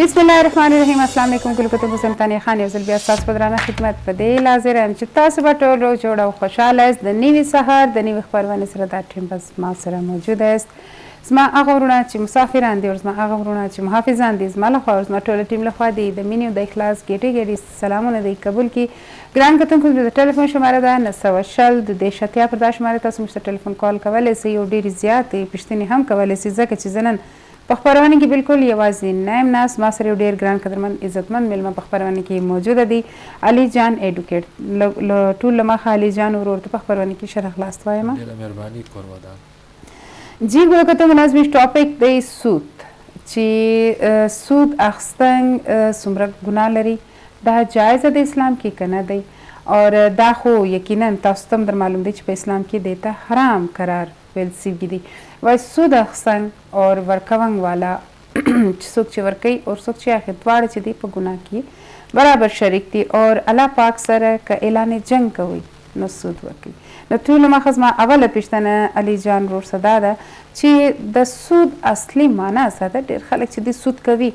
بسم الله الرحمن الرحیم. السلام علیکم. ګل کتب حسین تانیا خان یو ځل بیا ستاسو په درانه خدمت په دې حاضر یم چې تاسو به ټول روغ جوړ او خوشحاله یاست. د نوي سهار د نوي خپرونې سره دا ټیم بس ما سره موجود است. زما هغه وروڼه چې مسافران دي او زما هغه وروڼه چې محافظان دي، زما لخوا او زما ټوله ټیم لخوا دي د مینې او د اخلاص ګېډې سلامونه دی قبول کړي. ګران کتونکو د ټلیفون شماره ده 910 د دېرش اتیا پر دا شماره تاسو موږ ته ټلیفون کال کولی سئ او ډېرې زیاتې پوښتنې هم کولی سئ، ځکه چې زه نن په خپرونه کې بالکل یوازې نه یم ناست. ما سره یو ډېر ګران قدرمن عزتمند میلمه په خپرونه کې موجوده دی، علي جان ایډوکیټ. ټول له مخه علي جان ورور ته په خپرونه کې ښه راغلاست وایم. ډېره مهرباني قربان. جی ګل کتونکو زموږ ټاپک دی سود، چې سود اخیستن څومره ګناه لري، دا جایزه د اسلام کې که نه دی؟ اور دا خو یقینا تاسو ته هم در معلوم دی چې په اسلام کې دی ته حرام قرار ویل سوي دي. وای سود اخیستن اور ورکون والا چې څوک چې ورکوي او څوک چې اخلي دواړه چې دی په ګناه کې برابر شریک دي. اور الله پاک سره که اعلان جنګ کوي نو سود ورکوي. نو ټولو مخه زما اوله پوښتنه علي جان ورور څه دا ده چې د سود اصلي معنا څه ده؟ ډېر خلک چې دی سود کوي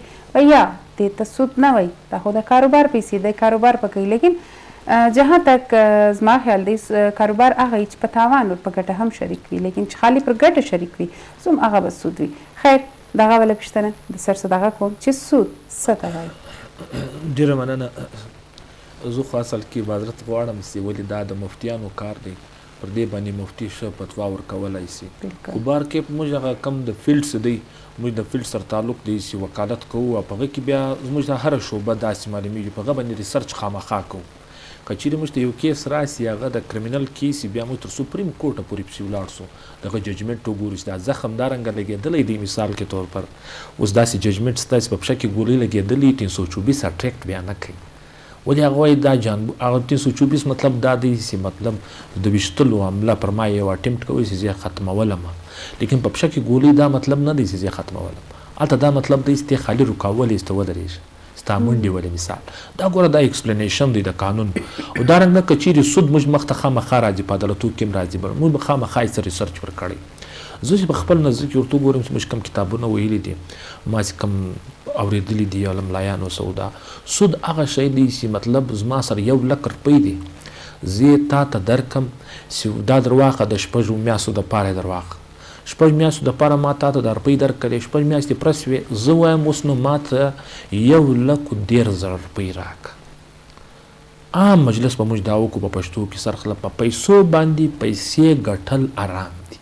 یا دې ته سود نه وایي، دا خو د کاروبار پیسې دی، کاروبار په کوي. لیکن جهاں تک زما خیال دی کاروبار هغه چې په تاوان او په ګټه هم شریک وي، لیکن چې خالی پر ګټه شریک وي زم هغه به سود وي. خیر دغه بله پوښتنه د سر څه دغه کوم چې سود څه ته وایي؟ ډېره مننه. زه خو اصل کې معذرت غواړم چې ولې دا د مفتیانو کار دی، پر دې باندې مفتي ښه فتوا ورکولی شي. خو بار کې موږ هغه کم د فیلډ څه دی، موږ د فیلډ سره تعلق دی چې وکالت کوو او په هغه کې بیا زموږ د هره شعبه داسې معلومېږي، په هغه باندې ریسرچ خامخا کوو. که چیرې موږ ته یو کیس راسي هغه د کرمینل کیس بیا موږ تر سپریم کورټه پورې پسې ولاړ سو، دغه ججمنټ وګورو چې دا زخم دارنګه لګېدلی دی. مثال کې طور پر اوس داسې ججمنټ شته چې په پښه کې ګولۍ لګېدلي 324 اټریکټ بیا نه کوي. ولې هغه وایي دا هغه 324 مطلب دا دی چې مطلب د ویشتلو حمله پر ما یو اټمپټ کوي چې زه ختمولم، لیکن په پښه کې ګولۍ دا مطلب نه دی چې زه ختمولم. هلته دا مطلب دی چې ته خالي رکاولی چې ته ودرېږي ستا منډې ولې مثال. دا ګوره دا ایکسپلینیشن دی د قانون. او دارنګه که چیرې سود موږ مخته خامخا راځي، په عدالتو کې هم راځي، موږ به خامخا یې څه ریسرچ ورکړی. زه چې په خپل نظر کې ورته وګورم چې موږ کوم کتابونه ویلي دي، ما چې کوم اورېدلي دي له ملایانو سودا، سود هغه شی دی چې مطلب زما سره 1 لک روپۍ دی، زه تا ته درکم چې دا در واخه د 6 میاشتو دپاره یې در واخه، 6 میاشتو دپاره ما تا ته دا روپۍ درکړې، 6 میاشتې پرس وې، زه وایم اوس نو ما ته 1,13,000 روپۍ راکړه. عام مجلس به موږ دا وکړو په پښتو کې سرخله په پیسو باندې پیسې ګټل آرام دي.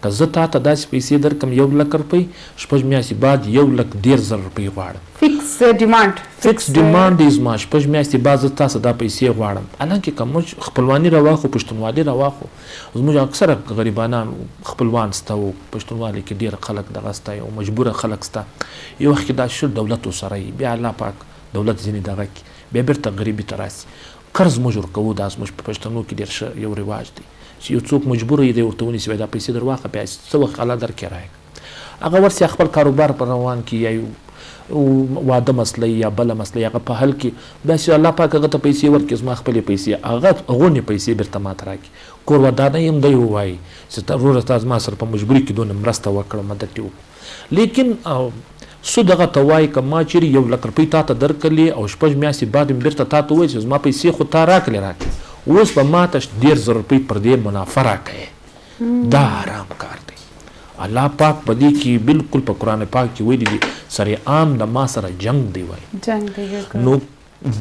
که زه تا ته داسې پیسې درکم 1 لک روپۍ، 6 میاشتې بعد 1,13,000 روپۍ غواړم. فکس ډیمانډ دی زما 6 میاشتې بعد زه تاسو دا پیسې غواړم. حالانکې که موږ خپلواني رواخو، پښتونوالي رواخو، زموږ اکثره غریبانان خپلوان سته او پښتونوالي کې ډېر خلک دغه سته او مجبوره خلک سته. یو وخت کې دا شر دولت ورسره وي، بیا الله پاک دولت ځینې دغه کړي، بیا بېرته غریبي ته راسي. قرض موږ ورکوو، دا زموږ په پښتنو کې ډېر ښه یو رواج دی چې یو څوک مجبوره یې دی ورته ونیسي دا پیسې در واخه، بیا څه وخت الله درکې راکړه، هغه ورسې خپل کاروبار په روان کې یا واده مسله یا بله مسله هغه په حل کې، بیا چې الله پاک هغه ته پیسې ورکړي، زما خپلې پیسې هغه غونې پیسې بېرته ماته راکړي. کور ودانۍ هم دی ووایي چې وروره تا زما سره په مجبوري کې دونه مرسته وکړه، مدد یې وکړو. لیکن سود هغه ته وایي که ما چیرې 1 لک روپۍ تا ته درکړلې او 6 میاشتې بعد مې بېرته تا ته ووایي چې زما پیسې خو تا راکړلې اوس به ما ته 1,000 روپۍ پر دې منافع راکوې، دا حرام کار دی. الله پاک په دې کې بالکل په قرآن پاک کې ویلي دي سره عام د ما سره جنګ دی وایي. نو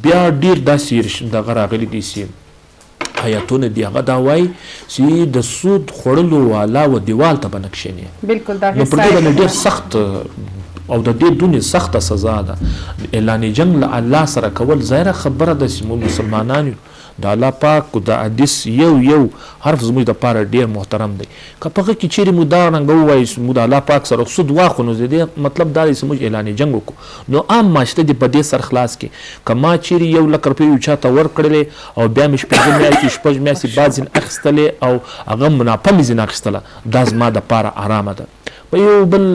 بیا ډېر داسې دغه راغلي دي چې آیتونه دي هغه دا وایي چې د سود خوړلو والا و دیوال ته به نه کښېني. بالکل دا نو پر دې باندې ډېر سخت او د دې دونې سخته سزا ده. اعلان جنګ له الله سره کول ظاهره خبره ده چې موږ مسلمانان یو، د الله پاک د حدیث یو حرف زموږ دپاره ډېر محترم دی. که په هغه کې چیرې موږ دا رنګه ووایو چې موږ د الله پاک سره سود واخلو، نو د دې مطلب دا دی چې موږ اعلان جنګ وکړو. نو عام معاشره دې په دې سرخلاص کې که ما چیرې 1 لک روپۍ یو چا ته ورکړلې او بیا مې 6 میاشتې بعد ځینې اخیستلې او هغه منافع مې ځینې اخیستله، دا زما دپاره ارامه ده. په یو بل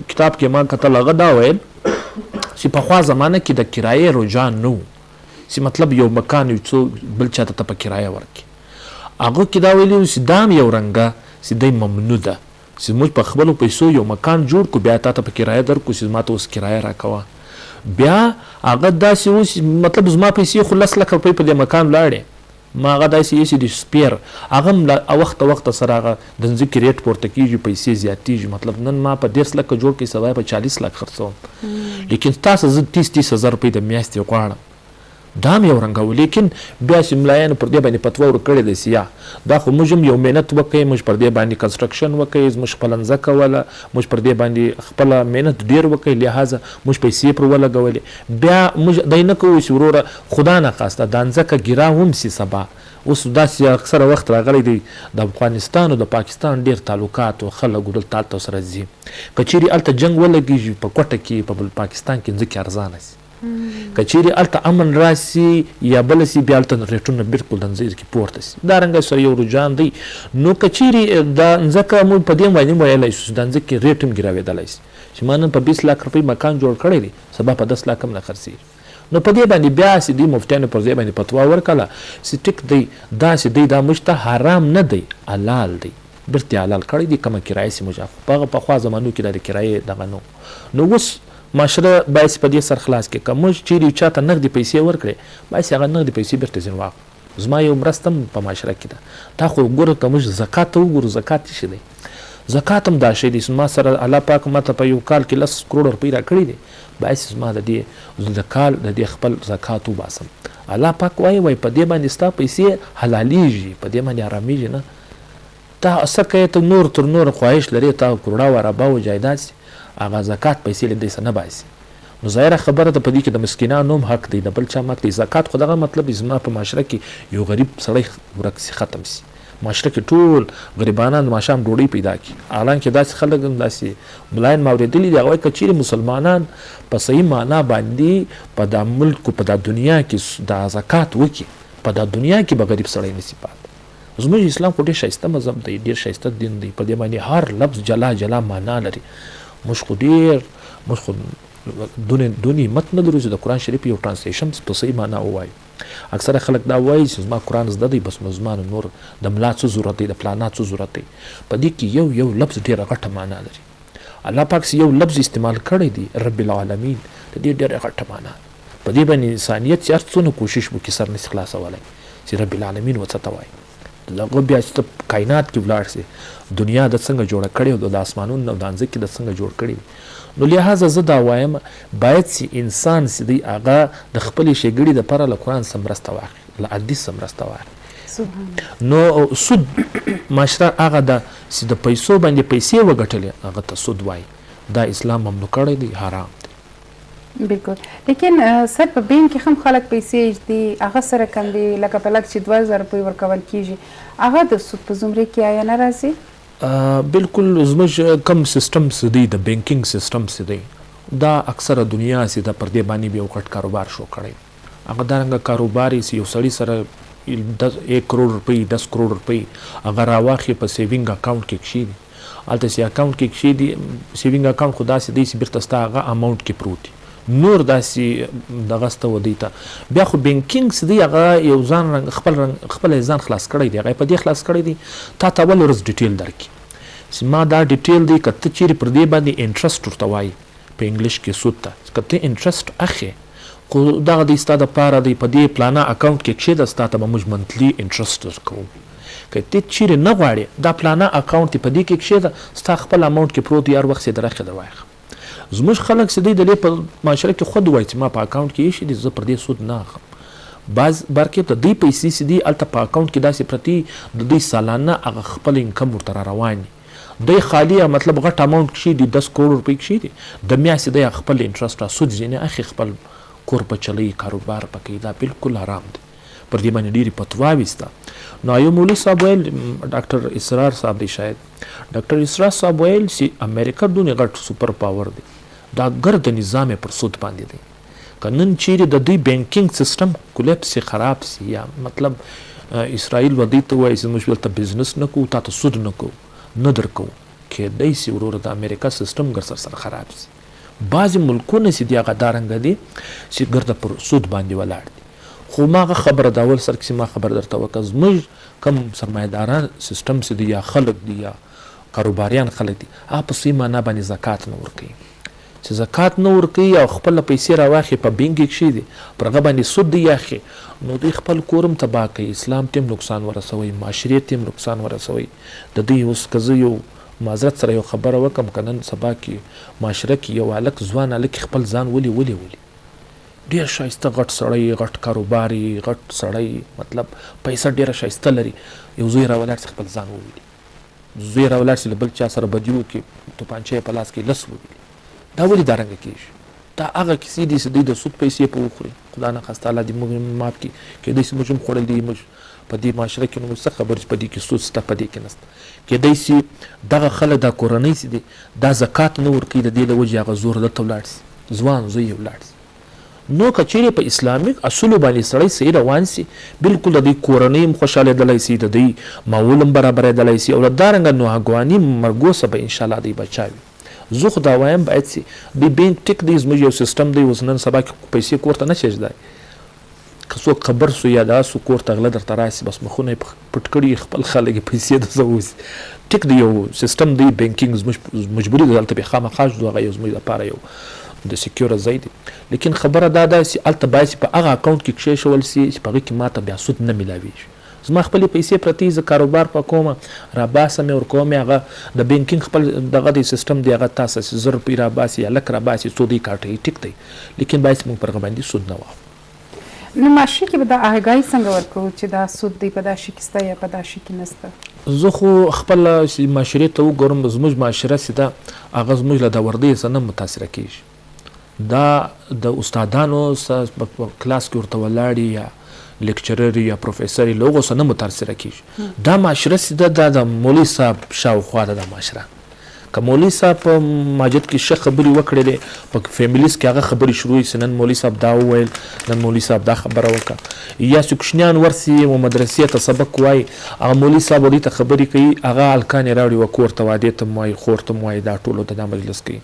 کتاب کې ما کتل هغه دا ویل چې پخوا زمانه کې د کرایې رجحان نه و چې مطلب یو مکان یو څو بل چاته ته په کرایه ورکړي. هغه کې دا ویلي چې دا هم یو رنګه چې دی ممنوع ده چې موږ په خپلو پیسو یو مکان جوړ کړو، بیا تا ته په کرایه درکړو چې ما ته اوس کرایه راکوه. بیا هغه داسې اوس مطلب زما پیسې خو 10 لک روپۍ په دې مکان لاړې ما هغه داسې ایسي دي سپیر هغه هم وخت سره هغه د ځمکې ریټ پورته کېږي پیسې زیاتېږي مطلب نن ما په 10 لکه جوړ کړي سبا په 40 لک خرڅوم لیکن تاسو زه 30 هزار روپۍ د میاشتې غواړم دا مې یو رنګه و لیکن بیا چې ملایانو پر دې باندې فتوا ورکړې ده چې یا دا خو موږ هم یو محنت وکړئ موږ پر دې باندې کنسټرکشن وکړئ موږ خپله مځکه کوله موږ پر دې باندې خپله محنت ډېر وکړئ لحاظه موږ پیسې پر ولګولې بیا موږ دی نه کوو چې وروره خدا نخواسته دا مځکه ګیرا هم سي سبا اوس داسې اکثره وخت راغلی دی د افغانستان او د پاکستان ډېر تعلقات او خلک دلته هلته سره ځي که چیرې هلته جنګ ولګېږي په کوټه کې په پاکستان کې ځمکې ارزانه سي که چیرې هلته امن راسي یا بله سي بیا هلته ریټونه بلکل د ځمکې کې پورته سي دا رنګه سره یو رجحان دی نو که چیرې دا ځمکه موږ په دې باندې ویلی شو چې دا ځمکې ریټ هم ګیراویدلی سي چې ما نن په 20 لک روپۍ مکان جوړ کړی دی سبا په 10 لک هم نه خرڅېږي نو په دې باندې بیا چې دوی مفتیانو پر ځای باندې فتوا ورکړله چې ټیک دی داسې دی دا موږ ته حرام نه دی حلال دی بیرته حلال کړی دی کومه کرایه سي موږ په هغه پخوا زمانو کې د کرایې دغه نو اوس معاشره باید په دې سر خلاص کړي که موږ چیرې چاته نغدې پیسې ورکړې باید هغه نغدې پیسې بیرته ځینې واخلو زما یو مرسته هم په معاشره کې ده دا خو ګوره که موږ زکات ته وګورو زکات څه شی دی زکات هم دا شی دی ما سره الله پاک ماته په یو کال کې 10 کروڑ روپۍ راکړي دي باید زما د دې د کال د دې خپل زکات وباسم الله پاک وایي په دې باندې ستا پیسې حلالېږي په دې باندې ارامېږي نه تا څه کوې ته نور تر نور خواهش لرې تا کروڑه و اربا و جایداد سي هغه زکات پیسې له دې څه نه باسي نو ظاهره خبره ده په دې کې د مسکینانو هم حق دی د بل چا حق دی زکات خو دغه مطلب زما په معاشره کې یو غریب سړی ورک سي ختم سي معاشره کې ټول غریبانان ماښام ډوډۍ پیدا کړي حالانکه داسې خلک هم داسې ملاین ما اورېدلي دي هغه وایي که چیرې مسلمانان په صحیح معنا باندې په دا ملک په دا دنیا کې دا زکات وکړي په دا دنیا کې به غریب سړی نشي پاتې زموږ اسلام خو ډېر ښایسته مذهب دی ډېر ښایسته دین دی په دې باندې هر لفظ جلا جلا معنا لري موږ خو دونې مت نه لرو چې د قرآن شریف یو ټرانسلیشن په صحیح معنا ووایو اکثره خلک دا وایي چې زما قرآن زده دی بس نو زما نور د ملا څه ضرورت دی د پلانا څه ضرورت دی په دې کې یو لفظ ډېره غټه معنا لري الله پاک یو لفظ استعمال کړی دی رب العالمین د دې ډېره غټه معنا په دې باندې انسانیت چې هر څونه کوشش وکړي سر نشي خلاصولی چې رب العالمین ورته ته وایي دغه بیا چې کائنات کې ولاړ سي دنیا د څنګه جوړه کړې او د اسمانونو او د ځمکې د څنګه جوړ کړې نو لہذا زه دا وایم باید چې انسان چې دی هغه د خپلې ښېګړې دپاره له قرآن څخه مرسته واخلي له حدیث څخه مرسته واخلي نو سود معاشره هغه ده چې د پیسو باندې پیسې وګټلې هغه ته سود وایي دا اسلام ممنوع کړی دی حرام دی بالکل لیکن سر په بینک کې هم خلک پیسې دي هغه سره کم دي لکه په لک چې 2000 روپۍ ورکول کېږي هغه د سود په زمرې کې آیا نه راځي بالکل زموږ کم سیستم څه دی د بینکینګ سیستم څه دی دا اکثره دنیا چې د پر دې باندې به یو غټ کاروبار شروع کړی هغه دارنګه کاروبار یې یو سړي سره 1 کروڑ روپۍ 10 کروڑ روپۍ هغه راواخلي په سیوینګ اکاونټ کې کښېږدي هلته چې اکاونټ کې کښېږدي سیوینګ اکاونټ خو داسې دی چې بیرته ستا هغه اماونټ کې پروت نور داسې دغه سته ودی ته بیا خو بینکینګ چې دی هغه یو ځان خپل ځان خلاص کړی دی هغه په دې خلاص کړی دی تا ته اول ورځ ډیټیل درکړي چې ما دا ډیټیل دی که ته چیرې پر دې باندې انټرسټ ورته وایي په انګلیش کې سود ته که ته انټرسټ اخلې خو دغه دی ستا دپاره دی په دې پلانه اکاونټ کې کښېږده ستا ته به موږ منتلي انټرسټ درکوو که ته چیرې نه غواړې دا پلانه اکاونټ دې په دې کې کښېږده ستا خپل اماونټ کې پروت دی هر وخت یې درخې در وایخه زموږ خلک چې دی د دې په معاشره کې خود وایي چې ما په اکاونټ کې ایښي دي زه پر دې سود نه اخلم بعض بارکې د دوی پیسې چې دي هلته په اکاونټ کې داسې پرتې د دوی سالانه هغه خپل انکم ورته را روان دي دوی خالي مطلب غټ اماونټ کښې دي 10 کروڑ روپۍ کښې دي د میاشتې دی خپل انټرسټ را سود ځینې اخلي خپل کور په چلوي کاروبار پکې دا بالکل حرام دی پر دې باندې ډېرې فتواوې شته نو یو مولوي صاحب ویل ډاکټر اسرار صاحب دی شاید ډاکټر اسرار صاحب ویل چې امریکا دونې غټ سوپر پاور دی دا ګرد نظام پر سود باندې دی که نن چیرې د دوی بینکینګ سیستم کولیپس خراب سي یا مطلب اسرائیل و دوی ته وایي چې موږ دلته بزنس نه کوو تا ته سود نه کوو نه در کوو کیدای سي وروره د امریکا سیستم ګر سره خراب سي بعضې ملکونه چې دي هغه دارنګه دي چې ګرده پر سود باندې ولاړ دي خو ما هغه خبره د اول سر کې ما خبر درته وکړه زموږ کم سرمایهداران سیستم چې دي یا خلک دي یا کاروباریان خلک دي هغه په صحیح معنا باندې زکات نه ورکوي چې زکات نه ورکوي او خپل پیسې راواخلي په بینک کې کښېږدي پر هغه باندې سود دی یاخي نو دوی خپل کورم تباه کوي اسلام ته هم نقصان ورسوي معاشرې ته هم نقصان ورسوي د دوی اوس که زه یو معذرت سره یو خبره وکړم که نن سبا کې معاشره کې یو هلک ځوان هلک خپل ځان ولي ډېر ښایسته غټ سړی غټ کاروباري غټ سړی مطلب پیسه ډېره ښایسته لري یو زوی راولاړ شي خپل ځان وولي زوی راولاړ شي له بل چا سره بدي وکړي توپانچه یې په لاس کې لس وولي دا ولې دارنګه کېږي دا هغه کیسې دي چې دوی د سود پیسې په وخوري خدا نخواسته الله دې موږ ماف کړي کیدای شي موږ هم خوړل دي موږ په دې معاشره کې نو موږ څه خبر چې په دې کې سود شته په دې کې نشته کیدای شي دغه خلک دا کورنۍ چې دي دا زکات نه ورکوي د دې له وجې هغه زور دلته ولاړ شي ځوان زوی یې ولاړ شي نو که چیرې په اسلامي اصولو باندې سړی صحیح روان سي بلکل د دوی کورنۍ هم خوشحالېدلی سي د دوی ماحول هم برابرېدلی سي او دارنګه نوحګواني مرګو څخه به انشاءالله دوی بچا وي زه خو دا وایم باید سي د بینک ټیک دی زموږ یو سیسټم دی اوس نن سبا کې پیسې کور ته نه چېږدی که څوک خبر سو یا دا سو کور ته غله درته راسي بس مخونه یې پټ کړي خپل خلک یې پیسې دسه اوسي ټیک دی یو سیسټم دی بینکینګ زموږ مجبوري ده هلته بیا خامخا هغه یو زموږ لپاره یو د سکیوره ځای دی لیکن خبره دا ده چې هلته باید چې په هغه اکاونټ کې کښېښول سي چې په هغې کې ماته بیا سود نه میلاویږي زما خپلې پیسې پرتې زه کاروبار په کومه راباسم یې ورکوم یې هغه د بینکینګ خپل دغه دی سیسټم دی هغه تاسو چې 1000 روپۍ راباسي یا لک راباسي څو دی کاټوي ټیک دی لیکن باید موږ پر هغه باندې سود نه واخلو نو معاشرې کې به دا اغاهي څنګه ورکوو چې دا سود دی په دا شي کې شته یا په دا شي کې نشته زه خو خپل معاشرې ته وګورم زموږ معاشره چې ده هغه زموږ له د وردۍ څخه نه متاثره کېږي دا د استادانو په کلاس کې ورته ولاړي یا لیکچرر یا پروفیسر لوګو سره نه متاثره کیږي دا معاشره سیده د مولوي صاحب شاوخوا ده دا معاشره که مولوي صاحب په مسجد کې ښه خبرې وکړلې په فیملیز کې هغه خبرې شروع شي نن مولوي صاحب دا وویل نن مولوي صاحب دا خبره وکړه یا چې کوچنیان ورسي و مدرسې ته سبق وایي هغه مولوي صاحب هغوی ته خبرې کوي هغه هلکان یې راوړي و کور ته وادې ته م وایي خور ته م وایي دا ټولو ته دا مجلس کوي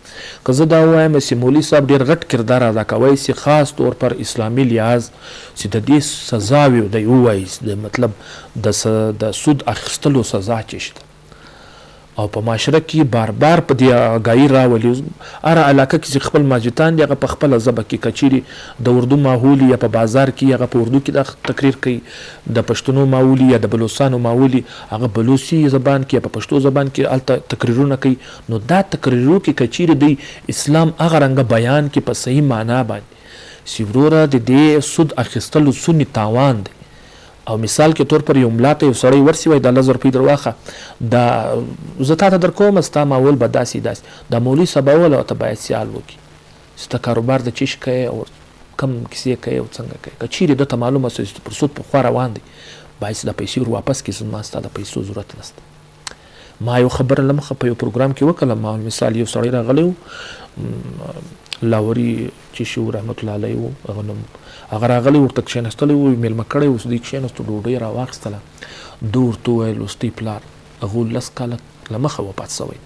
که زه دا ووایم چې مولوي صاحب ډېر غټ کردار ادا کوی چې خاص طور پر اسلامي لحاظ چې د دې سزاوي دی ووایي د مطلب د سود اخیستلو سزا چې شته او په معاشره کې بار بار په دې اګایي راولي هره علاقه کې چې خپل ماجتان دي هغه په خپله ژبه کې کچیري د اردو ماحول یا په بازار کې هغه په اردو کې دا تقریر کوي د پښتنو ماحول یا د بلوچستانو ماحول هغه بلوچي زبان کې یا په پښتو زبان کې هلته تقریرونه کوي نو دا تقریرو کې کچیري دی اسلام هغه رنګه بیان کې په صحیح معنا باندې چې وروره د دې سود اخیستلو سني تاوان دی او مثال کې طور پر یو ملا ته یو سړی ورسي وایي دا 1000 روپۍ در واخه دا زه تا ته در کوم ستا ماحول به داسې دا مولوي صاحب اول او ته باید سیال وکړي چې ته کاروبار د چیش کوې او کم کیسې کوې او څنګه کوې که چیرې دته معلومه شوه چې پر سود پخوا روان دی باید چې دا پیسې ور واپس کړي زما ستا د پیسو ضرورت نشته ما یو خبره له مخه په یو پروګرام کې وکړله مثال یو سړی راغلی و لاوري چې شو رحمت الله علیه و هغه راغلی ورته کښېنستلی و میلمه کړی اوس دوی کښېنستو ډوډۍ راواخیستله ده ورته وویل اوس دوی پلار هغو 10 کاله له مخه وفات سوی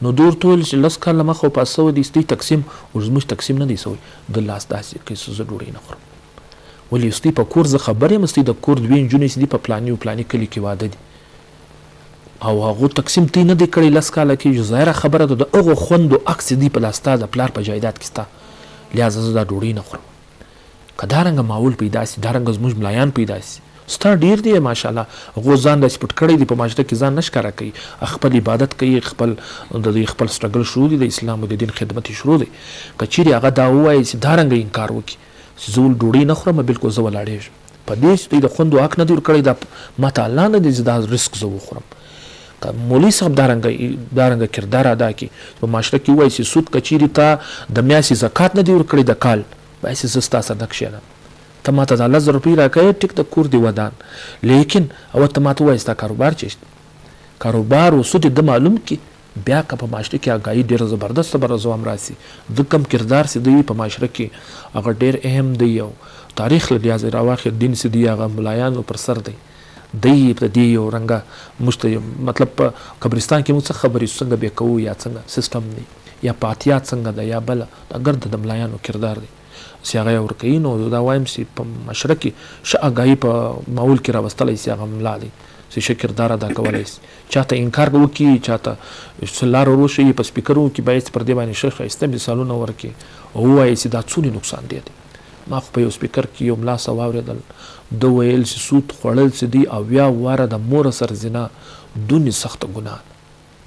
نو ده ورته وویل چې 10 کاله له مخه وفات سوی دی دوی تقسیم او زموږ تقسیم نه دی سوی د لاس داسې کوي چې زه ډوډۍ نه خورم ولې اوس دوی په کور زه خبر یم اوس دوی د کور 2 نجونې چې دي په پلاني و پلاني کلي کې واده دي او هغو تقسیم تی نه دی کړی 10 کاله کې ظاهره خبره ده د هغو خوندو عکس دی په لاس د پلار په جایداد کې ستا لہذا زه دا ډوډۍ نه خورم که دارنګه ماحول پیدا سي دارنګه زموږ ملایان پیدا سي ستا ډېر دی ماشاءالله هغو ځان داسې پټ کړی دی په معاشره کې ځان نه ښکاره کوي خپل عبادت کوي خپل د دوی خپل سټرګل شروع دی د اسلام او د دین خدمت یې شروع دی که چیرې هغه دا ووایي چې دارنګه انکار وکړي چې زه ډوډۍ نه خورم بلکل زه ولاړېږم په دې چې دوی د خوندو حق نه دی ورکړی دا ماته الله نه دی چې دا رزق زه وخورم که مولوي صاحب دارنګه کردار ادا کړي په معاشره کې ووایي چې سود که چیرې ته د میاشتې زکات نه دی ورکړی د کال باید چې زه ستا سره نه کښېنم ته ماته دا 10 روپۍ راکوې ټیک د کور دی ودان لیکن او ته ماته ووایي ستا کاروبار چې کاروبار و سود د معلوم کې بیا که په معاشره کې اګایي ډېره زبردسته به رضوام راسي د کم کردار چې دی په معاشره کې هغه ډېر اهم دی او تاریخ له لحاظه راواخلي دین چې دی هغه ملایانو پر سر دی دی په دې یو رنګه موږ مطلب په قبرستان کې موږ څه خبرې څنګه به کوو یا څنګه سیسټم دی یا پاتیا څنګه ده یا بله دا ګرد د ملایانو کردار دی چې هغه یې ورکوي. نو دا وایم چې په معاشره کې ښه اګاهي په ماحول کې راوستلی سي هغه ملا دی چې ښه کردار ادا کولی سي. چاته انکار وکړي، چاته څه لاره وروښیي، په سپیکر وکړي، باید پر دې باندې ښه ښایسته مثالونه ورکړي او ووایي چې دا څونه نقصان دی. ما خو په یو سپیکر کې یو ملا څه واورېدل، ده ویل چې سود خوړل چې دی 80 واره د مور سره زنا دونې سخته ګناه،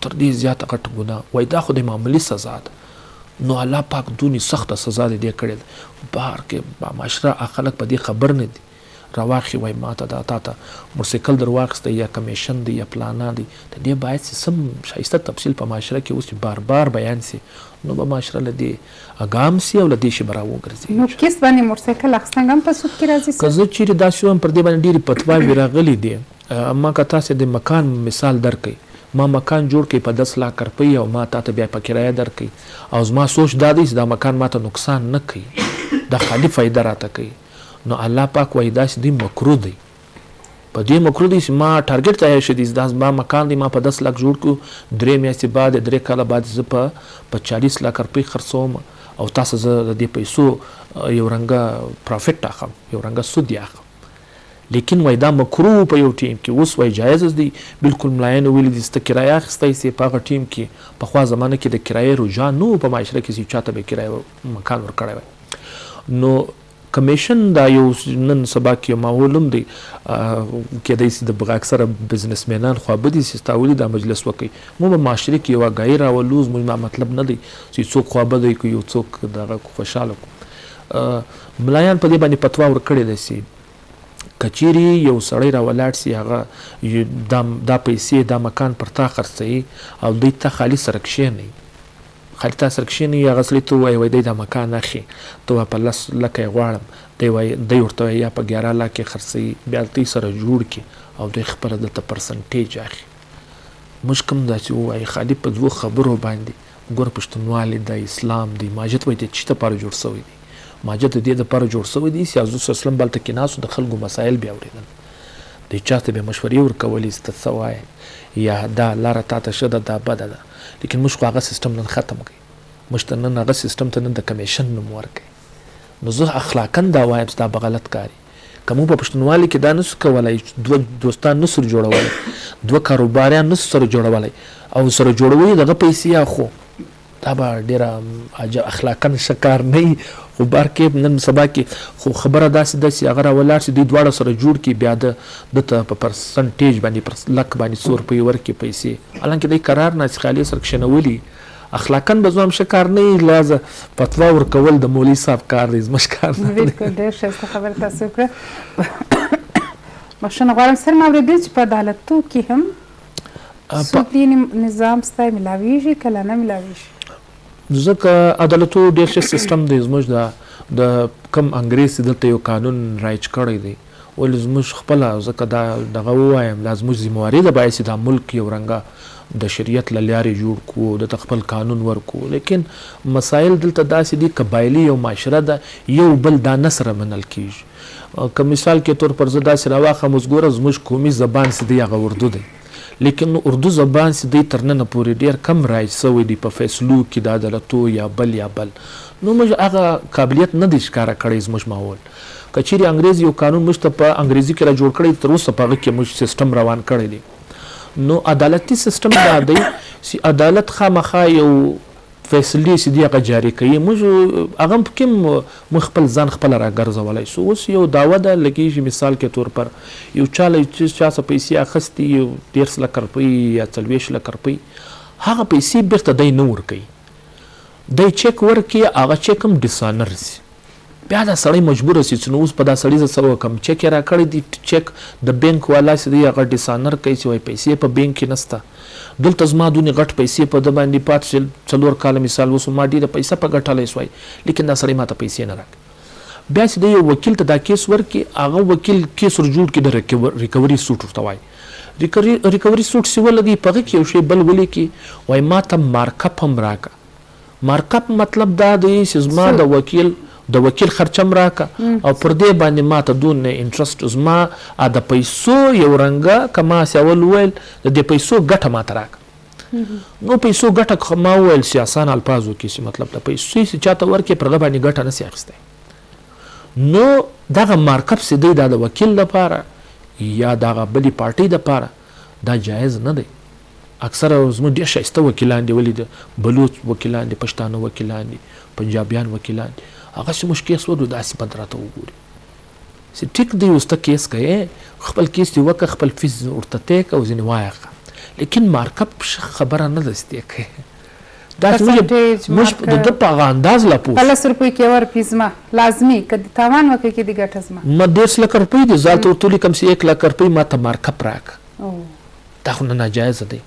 تر دې زیاته غټه ګناه، وایي دا خو د معمولي سزا ده. نو الله پاک دونې سخته سزا دې دې کړې ده. بهر کې معاشره خلک په دې خبر نه دي. راواخي وایي ما ته دا تا ته موټرسایکل در واخیستی یا کمیشن دی یا پلانا دی، د دې باید چې سم ښایسته تفصیل په معاشره کې اوس بار بار بیان سي، نو به معاشره له دې اګام سي او له دې شي به راوګرځي. نو کیس باندې موټرسایکل اخیستنګ هم په سود کې راځي؟ که زه چیرې داسې وم پر دې باندې ډېرې فتواوې راغلي دي. ما که تاسې د مکان مثال درکوي، ما مکان جوړ کړي په 10 لک روپۍ او ما تاته بیا په کرایه درکوي او زما سوچ دا دی چې دا مکان ماته نقصان نه کوي، دا خالي فایده راته کوي. نو الله پاک وایي داسې دی مکروه دی. په دې مکروه دی چې ما ټارګټ ته عیاشي دی، دا زما مکان دی، ما په 10 لک جوړ کړو، 3 میاشتې بعد 3 کاله بعد زه په 40 لک روپۍ خرڅوم او تاسو زه د دې پیسو یو رنګه پروفیټ اخلم، یو رنګه سود یې اخلم. لیکن وایي دا مکروه په یو ټیم کې. اوس وایي جایز دی، بالکل ملایانو ویلي دي چې کرایه اخیستی سي په هغه ټیم کې. پخوا زمانه کې د کرایې رجحان نه و په معاشره کې چې چاته به کرایه مکان ورکړی وای. نو کمیشن دا یو نن سبا کې ماحول هم دی، کېدای سي د اکثره بزنسمینان خوابدي چې ستا ولې دا مجلس وکړي. موږ په معاشره کې یو اګاهي راولو، زموږ مطلب نه دی چې څوک خوابدی کړو یو څوک دغه خوشحاله کړو. ملایان په دې باندې فتوا ورکړې ده چې کچېرې یو سړی راولاړ سي، هغه دا پیسې دا مکان پر تا خرڅوي او دوی ته خالي سره کښېنوي، خالي تا سره کښېنوي، هغه سړي ته ووایي دی دا مکان اخلي، ته په 10 لکه یې غواړم، دی ورته وایي یا په 11 لکه یې خرڅوي، بیا دوی سره جوړ کړي او دوی خپله دلته پرسنټیج اخلي. موږ کوم دا چې ووایي خالي په 2 خبرو باندې ګوره پښتونوالي د اسلام دی. ماجد وایي د چي دپاره جوړ سوی دی؟ ماجد د دې دپاره جوړ سوی دی چې حضرت صلی الله علیه وسلم بلته کېناستو، د خلکو مسایل بیا اورېدل، د چا ته به مشورې ورکولې چې ته څه وایې یا دا لاره تا ته ښه ده دا بده ده. لیکن موږ خو هغه سیسټم نن ختم کړئ، موږ ته نن هغه سیسټم ته نن د کمیشن نوم ورکړئ. نو زه اخلاقا دا وایم چې دا به غلط کاري. که موږ په پښتونوالي کې دا نسو کولی، 2 دوستان نسو جوړولی، 2 کاروباریان نسو سره جوړولی او سره جوړوي دغه پیسې اخو، دا به ډېره اخلاقا ښه کار نه وي. خو بار کې نن سبا کې خو خبره داسې ده چې هغه راولاړ شي، دوی دواړه سره جوړ کړي، بیا دته په پرسنټیج باندې پر لک باندې 100 روپۍ ورکړي پیسې، حالانکې دوی قرار نه چې خالي سره کښېنولي. اخلاقا به زه هم ښه کار نه وي، لازه فتوا ورکول د مولوي صاحب کار دی، زموږ کار نه دی. بالکل ډېر ښایسته خبره تاسو وکړه. بخښنه غواړم سر ما اورېدل چې په عدالتو کې هم سودي نظام ستا میلاویږي کله نه میلاویږي؟ ځکه عدالتو ډېر ښه سیسټم دی. زموږ د کم انګریز چې دلته یو قانون رایج کړی دی، ولې زموږ خپله ځکه دا دغه ووایم دا زموږ ذمواري ده باید چې دا ملک یو رنګه د شریعت له لارې جوړ کړو، دلته خپل قانون ورکړو. لیکن مسایل دلته داسې دي، قبایلي یو معاشره ده، یو بل دا نه سره منل کېږي. که مثال کې طور پر زه داسې راواخلم، اوس ګوره زموږ قومي زبان چې دی هغه اردو دی، لیکن اردو زبان چې دی تر ننه پورې ډېر کم رایج سوی دی په فیصلو کې د عدالتو یا بل. نو موږ هغه قابلیت نه دی ښکاره کړی زموږ ماحول. که چیرې انګریز یو قانون موږ ته په انګریزي کې را جوړ کړی، تر اوسه په هغه کې موږ سیسټم روان کړی دی. نو عدالتي سیسټم دا دی چې عدالت خامخا یو فیصلې چې دی هغه جاري کوي، موږ هغه پکې موږ خپل ځان خپله راګرځولی سو. اوس یو دعوه ده لګېږي، مثال کې طور پر یو چا څه پیسې اخیستي، 13 لک روپۍ یا 40 لک روپۍ، هغه پیسې بیرته دی نه ورکوي، دی چیک ورکړي، هغه چیک هم ډسانر سي، بیا دا سړی مجبوره سي چې نو اوس په دا سړي زه څه وکړم، چیک یې راکړی دی، چیک د بینک والا چې دی هغه ډسانر کوي چې وایي پیسې په بینک کې نسته، دلته زما دونې غټ پیسې په ده باندې پاتې 4 کاله مثال اوس ما ډېره پیسه په ګټلی سوای، لیکن دا سړی ما ته پیسې نه راکړي. بیا چې دی یو وکیل ته دا کیس ورکړي، هغه وکیل کیس ورجوړ کړي، د ریکوري سوټ ورته وایي. ریکوري سوټ چې ولګي په هغه کې یو شی بل ولیکي، وایي ما ته مارکپ هم راکړه. مارکپ مطلب دا دی چې زما د وکیل خرچم راکا او پر دې باندې ما ته دون انټرست، زما د پیسو یو رنګه کما سیول ویل د دې پیسو ګټه ما ته راکا. نو پیسو ګټه ما ویل سیاسان الفاظو کې چې مطلب د پیسو چې چاته ورکې پر هغه باندې ګټه نه سي اخیستی، نو دغه مارکپ چې دی دا د وکیل لپاره یا دغه بلې پارټۍ دپاره دا جایز نه دی. اکثره زموږ ډېر ښایسته وکیلان دي، ولې د بلوچ وکیلان دي، پښتانه وکیلان دي، پنجابیان وکیلان دي، هغه چې موږ کیس ولرو داسې بد راته وګوري چې ټیک دی اوس ته کیس کوې خپل کیس دې وکړه، خپل فیس ورته تی کړه او ځینې وایه، لیکن مارکپ خبره نه ده چې دی کوې دا موږ د ده په هغه انداز لا پوه 50 روپۍ کې ورکړي زما لازمي که د تاوان وکړي کې د ګټه زما ما 10 لک روپۍ دي زه هلته ورته ولیکم چې 1 لک روپۍ ما ته مارکپ راکړه. دا خو نه ناجایزه دی.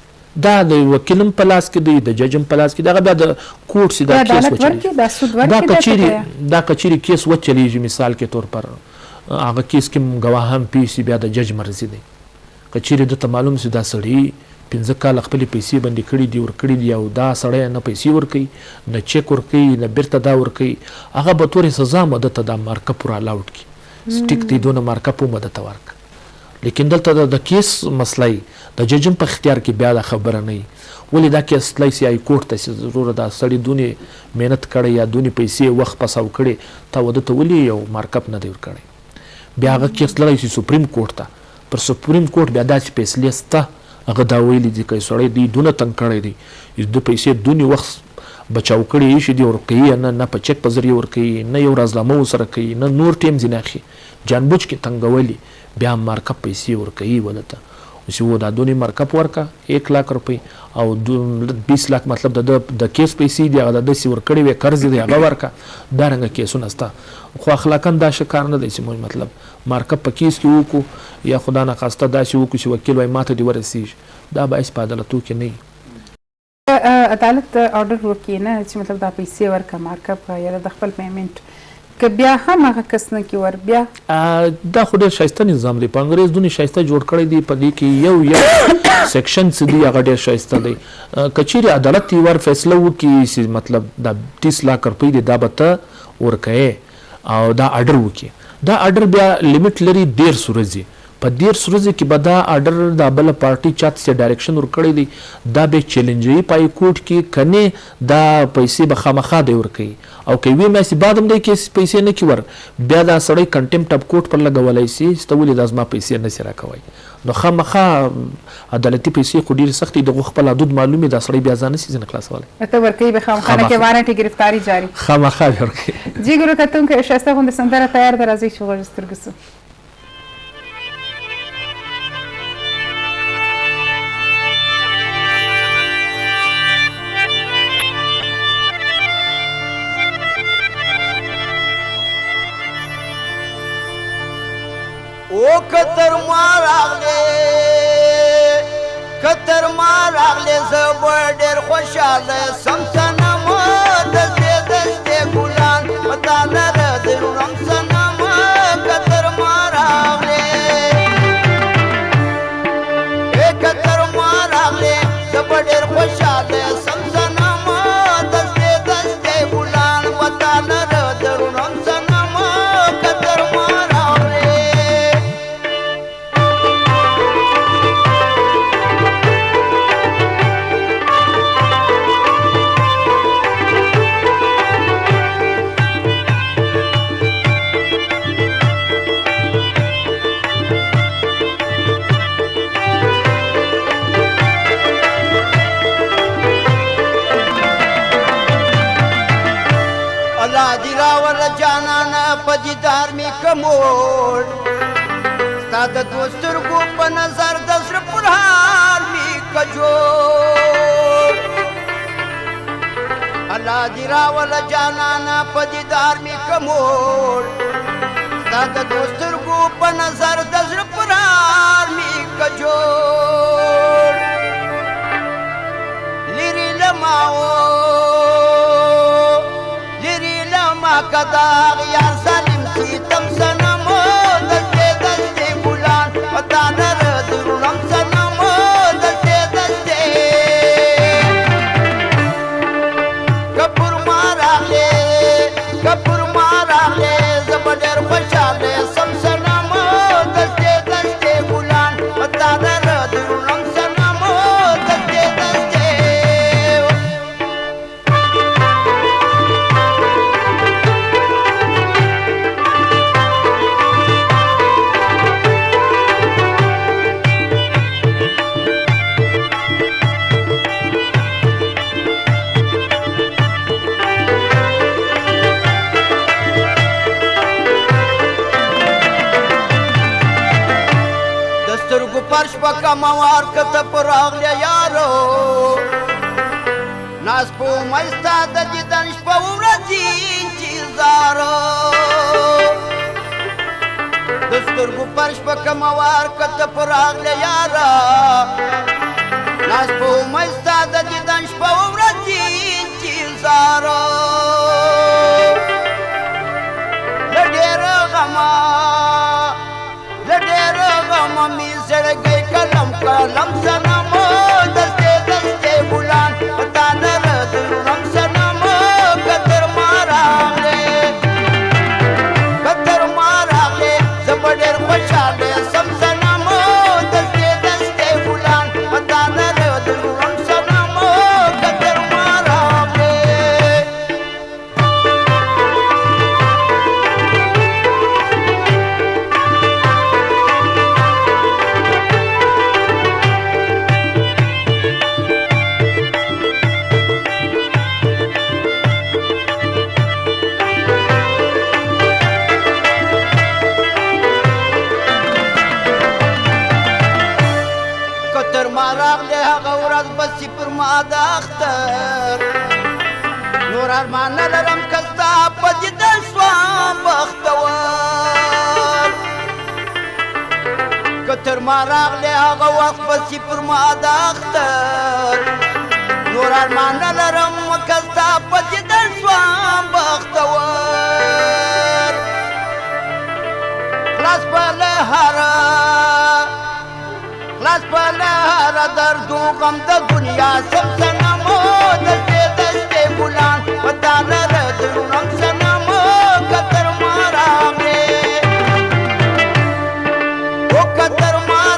دا د وکیلم په لاس کې دی، د جج هم په لاس کې، دغه بیا د کوټ چې دا کیس وچلېږي، دا که چیرې کیس وچلېږي مثال کې طور پر هغه کیس کې ګواهان پیښ شي بیا د جج مرضي دی. که چیرې دته معلوم شي دا سړي 15 کاله خپلې پیسې بندي کړي دي ورکړي دي او دا سړی نه پیسې ورکوي نه چیک ورکوي نه بیرته دا ورکوي، هغه به طورې سزا مده ته دا مارکپ ور الاوډ کړي ټیک دی دونه مارکپ هم مده ته ورکړه. لیکن دلته د کیس مسله د جج هم په اختیار کې بیا دا خبره نه وي، ولې دا کیس تللی سي های کورټ ته چې ضروره دا سړي دونې محنت کړی یا دونې پیسې وخت پساو کړې تا وده ته ولې یو مارکپ نه دی ورکړی. بیا هغه کیس تللی سي سپریم کورټ ته، پر سپریم کورټ بیا داسې فیصلې سته هغه دا ویلي دي که سړی دی دونه تنګ کړی دی د پیسې دونې وخت بچاو کړي یې شي دی ورکوي نه په چک په ذریعه ورکوي نه یو رازنامه ورسره کوي نه نور ټیم ځینې اخلي جانبوج کې تنګولي بیا مارکپ پیسې ورکوي ونه ته چې و دا دونې مارکپ ورکړه 1 لک روپۍ او 20 لک مطلب د کیس پیسې دي هغه د داسې ورکړې وې قرض دی هغه ورکړه. دارنګه کیسونه شته خو اخلاقا دا ښه کار نه دی چې موږ مطلب مارکپ په کیس کې وکړو یا خدا نخواسته داسې وکړو چې وکیل وایي ماته دې ورسېږي، دا باعث په عدالتو کې نه وي. عدالت آرډر وکړي نه چې مطلب دا پیسې ورکړه مارکپ یا د خپل پیمنټ که بیا هم هغه کس نه کې ور بیا دا خو ډېر ښایسته نظام دی، په انګریز دونې ښایسته جوړ کړی دی، په دې کې یو سیکشن څه دی هغه ډېر ښایسته دی. که چیرې عدالت یې ور فیصله وکړي چې مطلب دا 30 لک روپۍ دی دا به ته ورکوې او دا آرډر وکړي، دا آرډر بیا لیمټ لري 13 ورځې، په 13 ورځې کې به دا آرډر دا بله پارټي چاته چې ډایرکشن ورکړی دی دا به چیلنجوي په های کورټ کې کنې دا پیسې به خامخا دی ورکوي او که یوې میاشتې بعد هم دی کې پیسې نه کي ور بیا دا سړی کنټمپټ اف کورټ پر لګولی سي چې ته ولې دا زما پیسې نه سي راکوی. نو خامخا عدالتي پیسې خو ډېرې سختې دغه خپل حدود معلوم دا سړی بیا ځان نه سي ځینې خلاصولی ته ورکوي به خامخا نه کې وارنټي ګرفتاري جاري خامخا به ورکوي. جی ګورو کتونکو ښایسته غوندې سندره تیار ده راځئ چې غوږ سترګو سو. او کتر مار اغلی زبر ډیر خوشاله سمسنم دسته ګلان پتا لره درم سنم کتر مار اغلی زبر ډیر خوشاله سمسنم دسته ګلان پتا لره درم سنم کتر مار پدیدار می کموڑ ستا د دوسترګو په نظر د زړه پر حال می کجوړ الله دی راول جانانا پدیدار می کموڑ ستا د دوسترګو په نظر د زړه پر حال می کجوړ لری لماو کداغ یار ظالم سیتم سنمو دسته ګلان پتا لره درم سنمو دسته کپور ماراغله زبر ډیر خوشاله سم سنمو دسته ګلان پتا لره درم سنمو دسته فرش په کموار کته پر راغلی یارو ناز په مایستا د دیدن شپه ورځي انتظارو د سترګو فرش په کموار کته پر راغلی یارو ناز په مایستا د دیدن شپه ورځي انتظارو لډېر غمه مې زړګی کلم کلم صنمه دستې دستې ګلان په تا لره د رم صنمه که تر ما راغلې زه به ډېر خوشحاله سم صنمه دستې دستې ګلان په تا لره د رم صنمه که تر ما راغلې پر ما د اختر نور ارمان نه لرم که ستا په دیدن شوم بختور که تر ما راغلی هغه وخت بسي پر ما د اختر نور ارمان نه لرم که ستا په دیدن شوم بختور خلاص په لهره درد و غم د دنیا سم صنمو دستې دستې ګلان په تا لره د رم صنمو که تر ما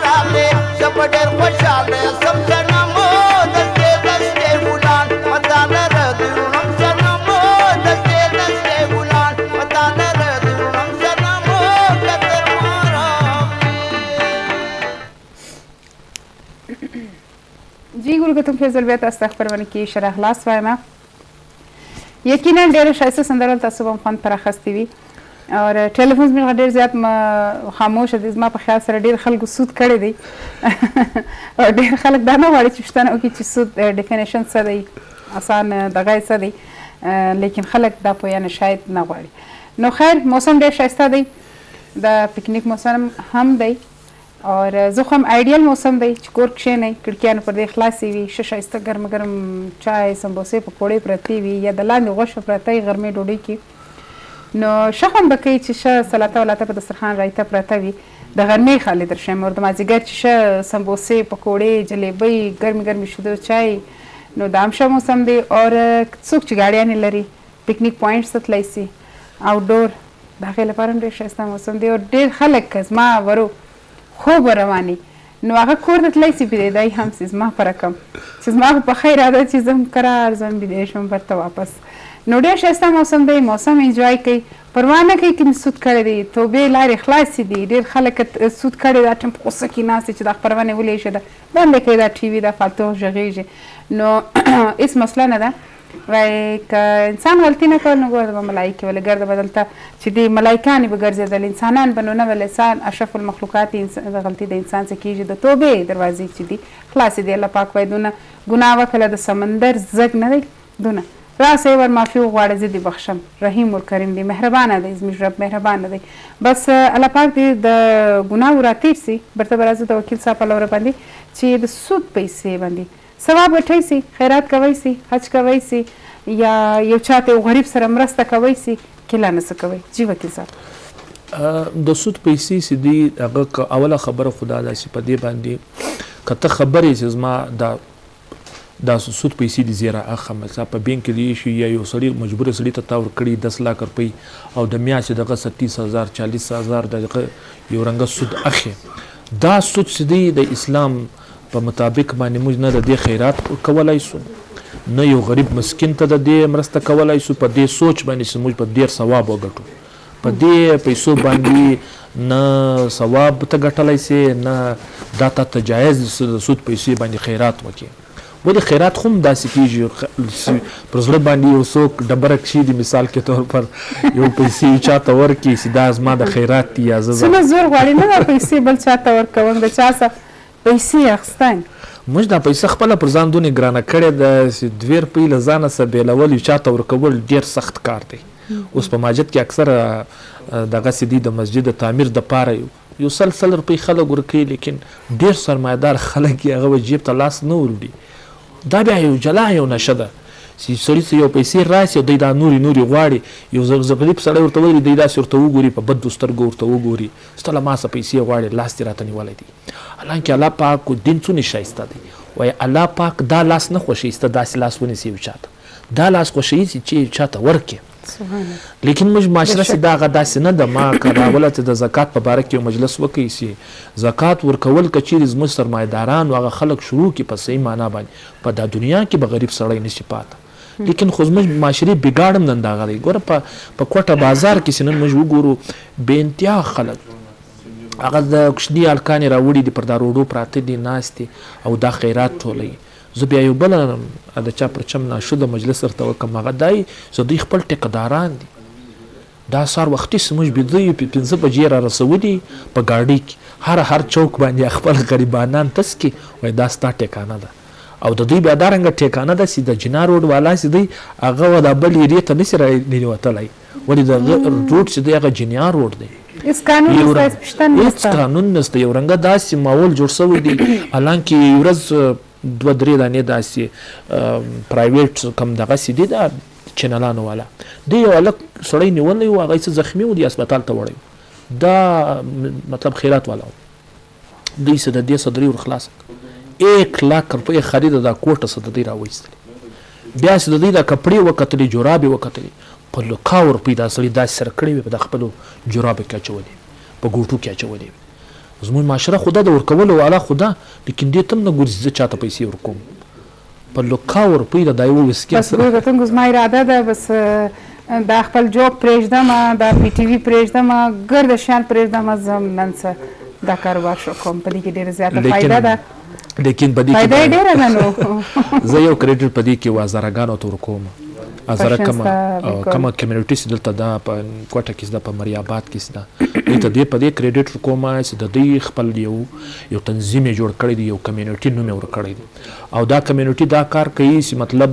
راغلې زه به ډېر خوشحاله سم صنمو دستې دستې ګلان په تا لره د رم صنمو دستې دستې ګلان په تا لره د رم صنمو که تر ما جی ګلګتم فیضل بیا تاسو ته خپرونه کې شرح خلاص وایم یقینا ډېره ښایسته سندره تاسو به هم خوند پر اخیستی وي او ټلیفون زموږ ډېر زیات خاموشه دی زما په خیال سره ډېر خلکو سود کړی دی او ډېر خلک دا نه غواړي چې پوښتنه وکړي چې سود ډیفینیشن څه دی اسان دغه یې څه دی لیکن خلک دا پوهیانه شاید نه غواړي نو خیر موسم ډېر ښایسته دی د پکنیک موسم هم دی اور زه خو هم آیډیل موسم دی چې کور کښېنئ کړکیانو پر دې خلاصې وي ښه ښایسته ګرم ګرم چای سمبوسې پکوړې پرتې وي یا د لاندې غوښه پرته وي غرمې ډوډۍ کې نو ښه خوند به کوي چې ښه سلاته ولاته په دسترخوان رایته پرته وي د غرمې خالي در شم او د مازدیګر چې ښه سمبوسې پکوړې جلیبۍ ګرمې ګرمې شیدو چای نو دا هم ښه موسم دی اور څوک چې ګاډیانې لري پکنیک پوینټس ته تللی سي آوټډور د هغې لپاره هم ډېر ښایسته موسم دی او ډېر خلک که زما ورو خوب رواني نو هغه کور ته تللی سي بېدېدی هم سي زما په رقم چې زما خو پخی اراده چې زه هم قرار ځم بېدې شم برته واپس نو ډېر ښایسته موسم دی موسم انجوای کوي پروا نه کوي که مې سود کړی دی توبې لارې خلاصې دي ډېر خلک سود کړی دا ټیم په غوسه کې ناست دي چې دا خپرونه ولې ایښې ده بندې کوي دا ټي وي دا فالتو غږېږي نو هېڅ مسله نه ده وای که انسان غلطي نه کول نو ګوره به ملایکې ولې ګرده به دلته چې دې ملایکانې به ګرځېدل انسانان به نو نه ول انسان اشرف المخلوقات د غلطي د انسان څه کېږي د توبې دروازې چې دي خلاصې دي الله پاک وایي دونه ګناه وکړه د سمندر زږ نه دی دونه راسئ ور معافي وغواړه زه دې بخښم رحیم الکریم دی مهربانه دی زموږ رب مهربانه دی بس الله پاک دې د ګناهو راتېر سي برته به راځه د وکیل صاحب په لوره باندې چې د سود پیسې باندې ثواب ګټئ سي خیرات کوئ سي حج کوئ سي یا یو چاته یو غریب سره مرسته کوئ سي کله نه څه کوئ جی وکیل صاحب د سود پیسې چې دي هغه اوله خبره خدا ده چې په دې باندې که ته خبرې چې زما دا سود پیسې دي زیره اخم مثلا په بینک کې دی شي یا یو سړی مجبور سړی ته تاور کړي 10 لک روپۍ او د میاشتې دغه 30000 40000 دغه یو رنګ سود اخی دا سود چې دی د اسلام په مطابق باندې موږ نه د دې خیرات کولای شو نه یو غریب مسکین ته د دې مرسته کولای شو په دې سوچ باندې چې موږ په ډیر ثواب وګټو په دې پیسو باندې نه ثواب ته ګټلای سي نه دا ته جایز سود پیسې باندې خیرات وکړي ولې خیرات خو هم داسې کېږي پر زړه باندې یو څوک ډبره کښېږدي مثال کې طور پر یو پیسې چاته ورکړي چې دا زما د خیرات دي یا زه څومره زور غواړي نه دا پیسې بل چاته ورکوم د چا څه پیسې اخیستنګ موږ دا پیسې خپله پر ځان دونې ګرانه کړې ده چې 2 روپۍ له ځانه څه بېلول یو چاته ورکول ډېر سخت کار دی. اوس په مسجد کې اکثره دغسې دي د مسجد د تعمیر دپاره یو 100 روپۍ خلک ورکوي، لیکن ډېر سرمایهدار خلک یې هغه به جیب ته لاس نه وروړي. دا بیا یو جلا یو نشه ده چې سړي ته یو پیسې راسي او دی دا نورې غواړي. یو غریب سړی ورته وایي دی داسې ورته وګوري، په بدو سترګو ورته وګوري، ستا له ما څه پیسې غواړي، لاس دې راته نیولی دی. حالانکې الله پاک دین څونه ښایسته دی. وایي الله پاک دا لاس نه خوښوي چې ته داسې لاس ونیسي یو چاته، دا لاس خوښوي چې یو چاته ورکړې. لیکن موږ معاشره چې دا هغه داسې نه ده. ما که راوله ته د زکات په باره کې یو مجلس وکړي چې زکات ورکول که چیرې زموږ سرمایهداران هغه خلک شروع کړي په صحیح معنا باندې، په دا دنیا کې به غریب سړی نشي پاته. لیکن خو زموږ معاشري بګاړ هم نن دغه دی. ګوره په کوټه بازار کې چې نن موږ وګورو بې انتها خلک هغه د کوچني هلکانې راوړي دي، پر دا روډو پراته دي ناست دي او دا خیرات ټولوي. زه بیا یو بله د چا پرچم ناشده مجلس ورته وکړم، هغه دا چې دوی خپل ټیکهداران دي. دا سهار وختي زموږ بیده یو 5 بجې را رسولي په ګاډۍ کې، هر چوک باندې خپل غریبانان تس کې، وایي دا ستا ټیکانه ده. او د دوی بیا دارنګه ټیکانه ده چې د جنا روډ والا چې دی هغه د بل ایرې ته نشي راننوتلی، ولې د روډ چې دی هغه جنیا روډ دی. هېڅ قانون نشته. یو رنګه داسې ماحول جوړ شوی دی. حالانکې یو ورځ 2-3 دانې داسې پرایویټ کم دغسې دي دا چینلانو والا دی، یو هلک سړی نیولی و، هغه څه زخمي و، دی هسپتال ته وړی و. دا مطلب خیرات والا و. دوی څه د دې صدرې ور خلاصه 1 लाख روپۍ خرید دا کوټه څه د دوی راویستلې. بیا چې د دوی دا کپړې وکتلې، جورابې وکتلې، په لکاو روپۍ دا سړي داسې سره کړې وې، په د خپلو جورابې کې اچولې، په ګوټو کې اچولې. زموږ معاشره خو دا د ورکولو والا خو ده، لیکن دې ته هم نه ګوري چې زه چاته پیسې ورکوم. په لکاو روپۍ د دا یو وسکې بس ګورو کتونکو زما اراده ده بس دا خپل جوب پرېږدم، دا پی ټي وي پرېږدم، ګرده شیان پرېږدم، زه نن څه دا کاروبار شروع کوم. په دې کې ډېره زیاته فایده ده. لیکن په دې کې فایده یې ډېره ده. نو زه یو کریډټ په دې کې هزارهګانو ته ورکوم. هزاره کمه کمیونټي چې دلته ده په کوټه کې ده، په مریم آباد کې ده، دوی ته په دې کریډټ ورکوم چې د دوی خپل یو تنظیم یې جوړ کړی دی، یو کمیونټي نوم یې ورکړی دی، او دا کمیونټي دا کار کوي چې مطلب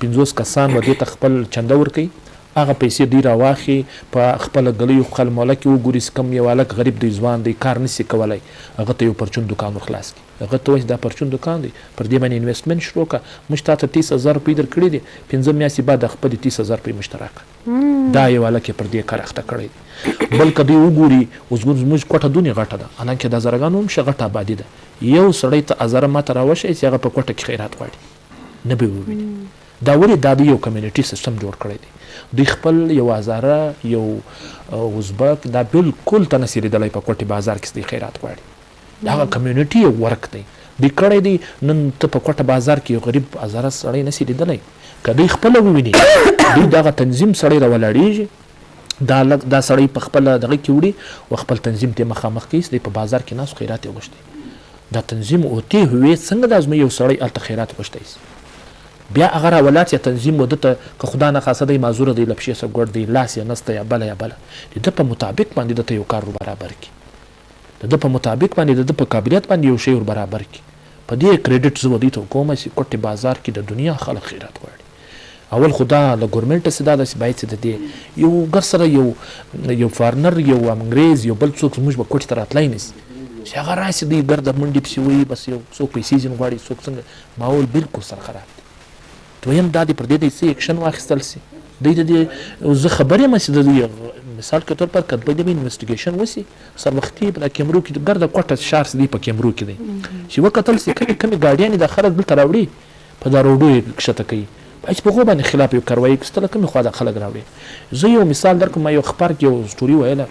50 کسان به دې ته خپل چنده ورکوي. هغه پیسې دوی راواخلي، په خپله ګلیو خپل موله کې وګوري چې کوم یو هلک غریب دی، ځوان دی، کار نشي کولی، هغه ته یو پرچون دوکان ور خلاص کړي. هغه ته وایي دا پرچون دوکان دی، پر دې باندې انویسټمنټ شروع کړه، موږ تا ته 30,000 روپۍ درکړي دي، 5 میاشتې بعد د خپلې 30,000 روپۍ موږ ته راکړه. دا یو هلک یې پر دې کار اخته کړی دی. بل که دوی وګوري اوس زموږ کوټه دونې غټه ده، حالانکې د هزارګانو هم ښه غټه آبادي ده. یو سړی ته هزاره ماته راوشی چې هغه په کوټه کې خیرات غواړي، نه به یې وویني. دا ولې دا د یو کمیونټي سیستم جوړ کړی دی. دوی خپل یو هزاره، یو ازبک، دا بالکل ته نسي لیدلی په کوټې بازار کې دوی خیرات غواړي. دا هغه کمیونټي یو ورک دی، دوی کړی دی. نن ته په کوټه بازار کې یو غریب هزاره سړی نسي لیدلی، که دوی خپله وویني دوی دغه تنظیم سړی راولاړېږي، دا سړی په خپله دغه کې وړي او خپل تنظیم ته مخامخ کوي، دوی په بازار کې ناست خیرات یې غوښتی. دا تنظیم اوتې هوې څنګه دا زموږ یو سړی هلته خیرات غوښتی سي، بیا هغه راولات یا تنظیم وده ته که خدا نه خاصه دی معذوره دی، لپشې څه ګوډ دی، لاس یې نسته یا بله د ده په مطابق باندې ده ته یو کار ور برابر کړي، د ده په مطابق باندې د ده په قابلیت باندې یو شی ور برابر کړي. په دې کریډټ زه دوی ته وکوم چې کوټې بازار کې د دنیا خلک خیرات غواړي. اول خو دا له ګورمنټه څه دا ده چې باید چې د دې یو ګر سره یو فارنر، یو انګریز، یو بل څوک زموږ به کوټې ته راتلی نه سي چې هغه راسي دوی ګرده منډې پسې وایي، بس یو څوک پیسې ځینې غواړي، څوک څنګه. ماحول بالکل سره خراب دی. دویم دا دی پر دې د څه ایکشن واخیستل سي. دوی د دې زه خبر یم چې د دوی مثال کے طور پر کدبه د انویسټیګیشن وسی سر وختي په کیمرو کې ګرده کوټه شارس دی، په کیمرو کې دی چې وکتل سي کمی ګاډیان د خلک دلته راوړي، په دا روډو کښته کوي، هیڅ په غو باندې خلاف یو کاروایی کستله کومه خو د خلک راوړي. زه یو مثال درکوم، یو خبر کې یو سټوري ویله،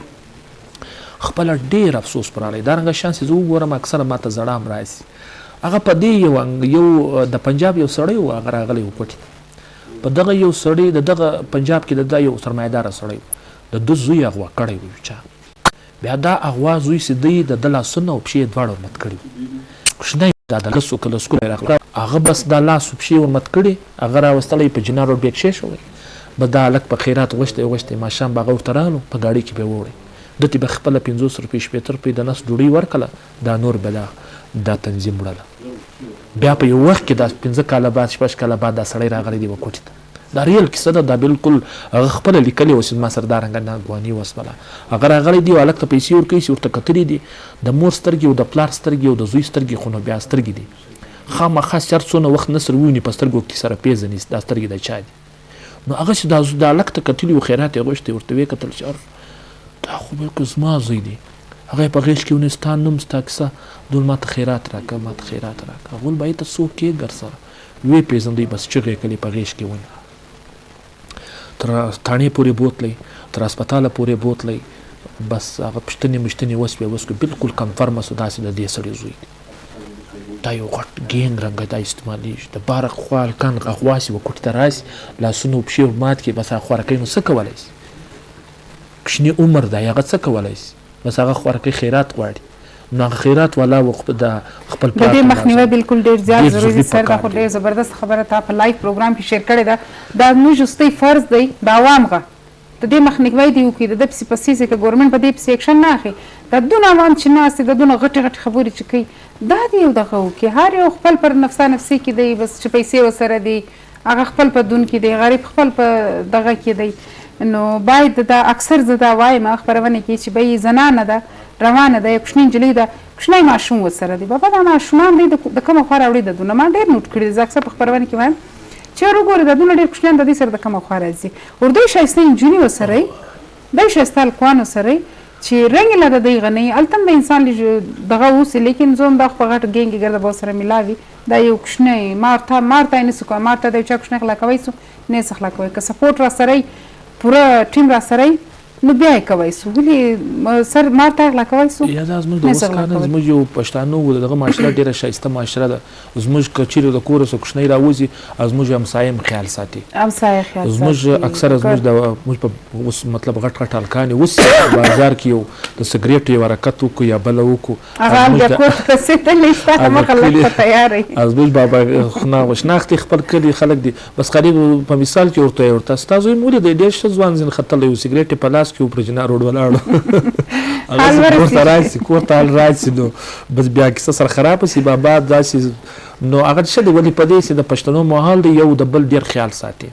خپل ډیر افسوس پراله دا رنګ شانس زه وګورم اکثره ماته زړام راځي. هغه په دې یو د پنجاب یو سړی و، هغه راغلی و کوټې په دغه یو سړی دغه پنجاب کې د یو سرمایدار سړی د دو زوی اغوا کړی و. چا بیا دا اغوا زوی چې دی د لاسونه او پښې دواړه ورمت کړي، کوچنی دا د لسو کله سکول راغلی، هغه بس د لاس او پښې ورمت کړي، هغه راوستلی په جنا روډ بیک شې شوی، به دا هلک په خیرات غوښتی ماښام به هغه ورته رالو، په ګاډۍ کې به یې ووړی، دته به خپله 50 روپۍ 70 روپۍ د نس ډوډۍ ورکړله دا نور به دا تنظیم وړله بیا په یو وخت کې دا 15 کاله بعد 6 کاله بعد دا سړی راغلی دی کوټې ته دا ریل کیسه ده دا بالکل هغه خپله لیکلې اوس ما سره دا رنګه ناګواني وسوله هغه راغلی دی هلک ته پیسې ورکوي چې ورته کتلي دي د مور سترګې او د پلار سترګې او د زوی سترګې خو نو بیا سترګې دي خامخا چر څونه وخت نسر وویني په سترګو کې سره پیژني دا سترګې د چا دي نو هغه چې دا هلک ته کتلي و خیرات یې غوښتې ورته ویې کتل چې دا خو بالکل زما زوی دی هغه یې په غېږ کې ونیو ستا نوم ستا کیسه دول ما ته خیرات راکړه ما ته خیرات راکړه هغول به یې ته څوک یې ګر سره ویې پېژندی بس چغې یې کړې په غېږ کې ونیو تر تاڼې پورې بوتلی تر هسپتاله پورې بوتلی بس هغه پوښتنې مشتنې وسوې وسکو بالکل کنفرمه سو داسې د دې سړي زوی دی دا یو غټ ګینګ رنګه دا استعمالیږي د باره خوا هلکان غواسي و کوټې ته راسي لاسونه و پښې مات کړي بس هغه خوارکۍ نو څه کولی شي کوچني عمر دی هغه څه کولی شي بس هغه خوارکۍ خیرات غواړي نو هغه خیرات والا د خپل د دې مخنیوی بالکل ډېر زیات ضروري دي سر دا خو ډېر زبردست خبره تا په لایف پروګرام کې شیر کړې ده دا زموږ وروستی فرض دی د عوام غه د دې مخنیوی دی وکړي د ده پسې پسې چې که ګورمنټ په دې پسې اکشن نه اخلي دا دونه عوام چې ناست دي د دونه غټې غټې خبرې چې کوي دا دې یو دغه وکړي هر یو خپل پر نفسا نفسي کې دی بس چې پیسې ورسره دي هغه خپل په دون کې دی غریب خپل په دغه کې دی نو باید دا اکثر زه دا وایم خپرونه کې چې به زنانه ده روانه ده یو کوچنۍ نجلۍ ده کوچنی ماشوم ورسره دی بابا دا ماشومان دی د کومه خوا راوړي د دونه ما ډېر نوټ کړي زه اکثر په خپرونه کې وایم چې ور وګورئ دا دونه ډېر کوچنیان د دې سره د کومه خوا راځي اردوی ښایسته نجونې ورسره یي دی ښایسته هلکوان ورسره یي چې رنګ یې له د دوی غنی هلته به انسان دغه اوسي لیکن زه هم دا خو په غټ ګینګ کې ګرده به ورسره میلاوي دا یو کوچنی مارته یې نسو کوی مارته د یو چا کوچنی غلا کوی سو نه یې څه غلا کوی که سپورټ راسره یي پوره ټیم راسره یي نو بیا یې کوی سو ولې سر مارته غلا کوی سو یا دا زموږ د اوس کار نه زموږ یو پښتانه و دغه معاشره ډېره ښایسته معاشره ده زموږ که چیرې د کوره څه کوچنی راوځي زموږ همسایه هم خیال ساتي همسایه خیال ساتي زموږ اکثره زموږ په اوس مطلب غټ غټ هلکان اوس بازار کې یو د سګرېټو یو حرکت وکړو یا بله وکړو هغه هم بیا کور ته رسېدلی ستا مخه لږ په تیار یي زموږ بابا شناختې خپل کلي خلک دي بس قریب په مثال کې ورته ستا زوی مې ولیدی ډېر ښه ځوان ځین ختلی و سګرېټ یې په لاس کې و پر جنا روډ ولاړو هغه کور ته راشي کور ته حال راشي نو بس بیا کیسه سره خرابه شي بابا داسې نو هغه څه دی ولې په دې چې د پښتنو ماحول دی یو د بل ډېر خیال ساتي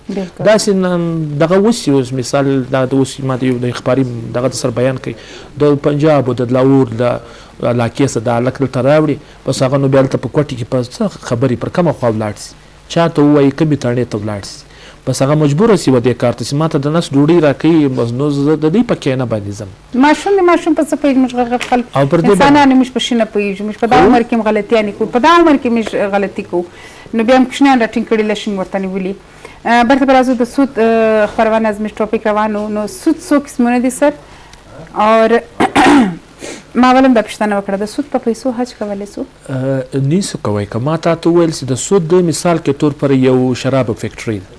داسې دغه اوس اوس مثال دا د اوس ما د یو د اخباري دغه سره بیان کوي د پنجاب او د لاهور د علاقې څخه د هلک دلته راوړي بس هغه نو بیا هلته په کوټې کې په څه خبرې پر کومه خوا ولاړ شي چا ته ووایي کومې تاڼې ته ولاړ شي بس هغه مجبوره شي و دې کار ته چې ما ته د نس ډوډۍ راکوي بس نو زه د دې پکې نه باندې ځم ماشوم د ماشوم په څه پوهېږي موږ خپل انسانان موږ په شي نه پوهېږو موږ په دا عمر کې هم غلطیانې کوو په دا عمر کې موږ غلطي کوو نو بیا هم کوچنیان راټینګ کړي لشین ورته نیولي برته به راځو د سود خپرونه زموږ ټاپک روان و نو سود څو قسمونه دي سر اور ما ولم دا پوښتنه وکړه د سود په پیسو حج کولی سو نیسو کوی که ما تا ته وویل چې د سود د مثال کې طور پر یو شرابو فیکټري ده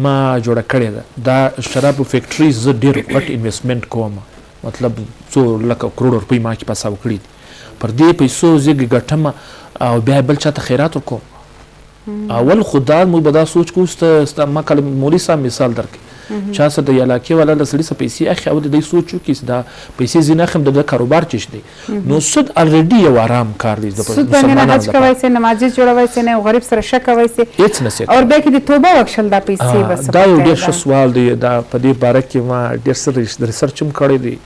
ما جوړه کړې ده دا شرابو فیکټري زه ډېر غټ انویسټمنټ کوم مطلب څو لکه کروڑ روپۍ ما کې پساو کړي دي پر دې پیسو زه ګټم او بیا بل چا ته خیرات ورکوم اول خو دا موږ به دا سوچ کوو ما کله مولوي صاحب مثال درکړي چا سره د علاقې والا له سړي څه پیسې اخلي او د دوی سوچ وکړي چې دا پیسې ځینې اخلم د کاروبار چش دی نو سود الریډي یو آرام کار دی سود باندې نه حج کوی سي نه مسجد جوړوي سي نه غریب سره شک کوي سي هیڅ نه سي او بیا کې د توبه وکشل دا پیسې بس دا یو ډېر ښه سوال دی دا په دې باره کې ما ډېر څه ریسرچ هم کړی دی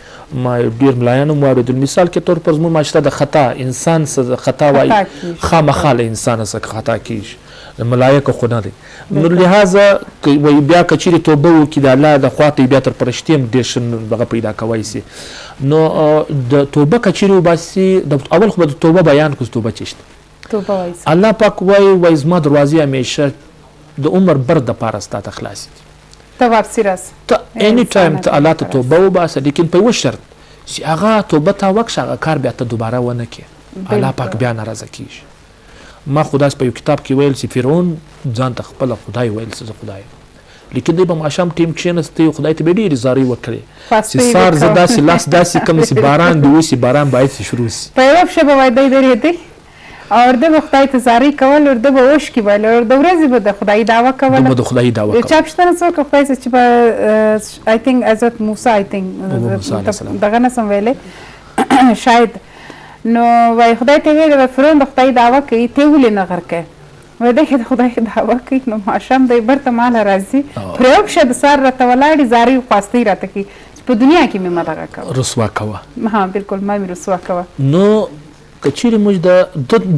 ما ډېر ملایان هم واورېدل مثال کې طور پر زموږ معاشره د خطا انسان څه خطا وایي خامخا له انسان څخه خطا کېږي ملایکه خو نه دی نو لهذا وایي بیا که چیرې توبه وکړي د الله د خوا ته بیا تر فرشتې هم ډېر ښه دغه پیدا کوی سي نو د توبه که چیرې وباسي اول خو به د توبه بیان کړو توبه چیشته الله پاک وایي زما دروازې همیشه د عمر بر دپاره ستا ته خلاصې دي ته واپسې راسه ته اني ټایم ته الله ته توبه وباسه لیکن په یوه شرط چې هغه توبه تا وکړه هغه کار بیا ته دوباره ونه کړې الله پاک بیا ناراضه کېږي ما خو داسې په یو کتاب کې ویل چې فرعون ځان ته خپله خدای ویل چې زه خدای لیکن دی به ماښام ټیم کښېنستی خدای ته به یې ډېرې زارۍ وکړې چې سار زه داسې لاس داسې کوم چې باران دې وشي باران باید شروع شي په یوه پښه به وای دی درېدی او د خدای ته زاری کول او د اوش کې ویل او د ورځې به د خدای دعوه کوله د خدای دعوه کوله چا پښتنه څوک خدای چې په آی تھنک حضرت موسی آی تھنک دغه نه سم ویلې شاید نو وای خدای ته ویل فرعون د خدای دعوه کوي ته ولې نه غرکې وای د خدای دعوه کوي نو ماشام دی برته مال راځي پرېوب شه د سار راته ولاړې زاری خواستی راته کوي په دنیا کې مې مدغه کوه رسوا کوه ها بالکل ما مې رسوا کوه نو کچېرې موږ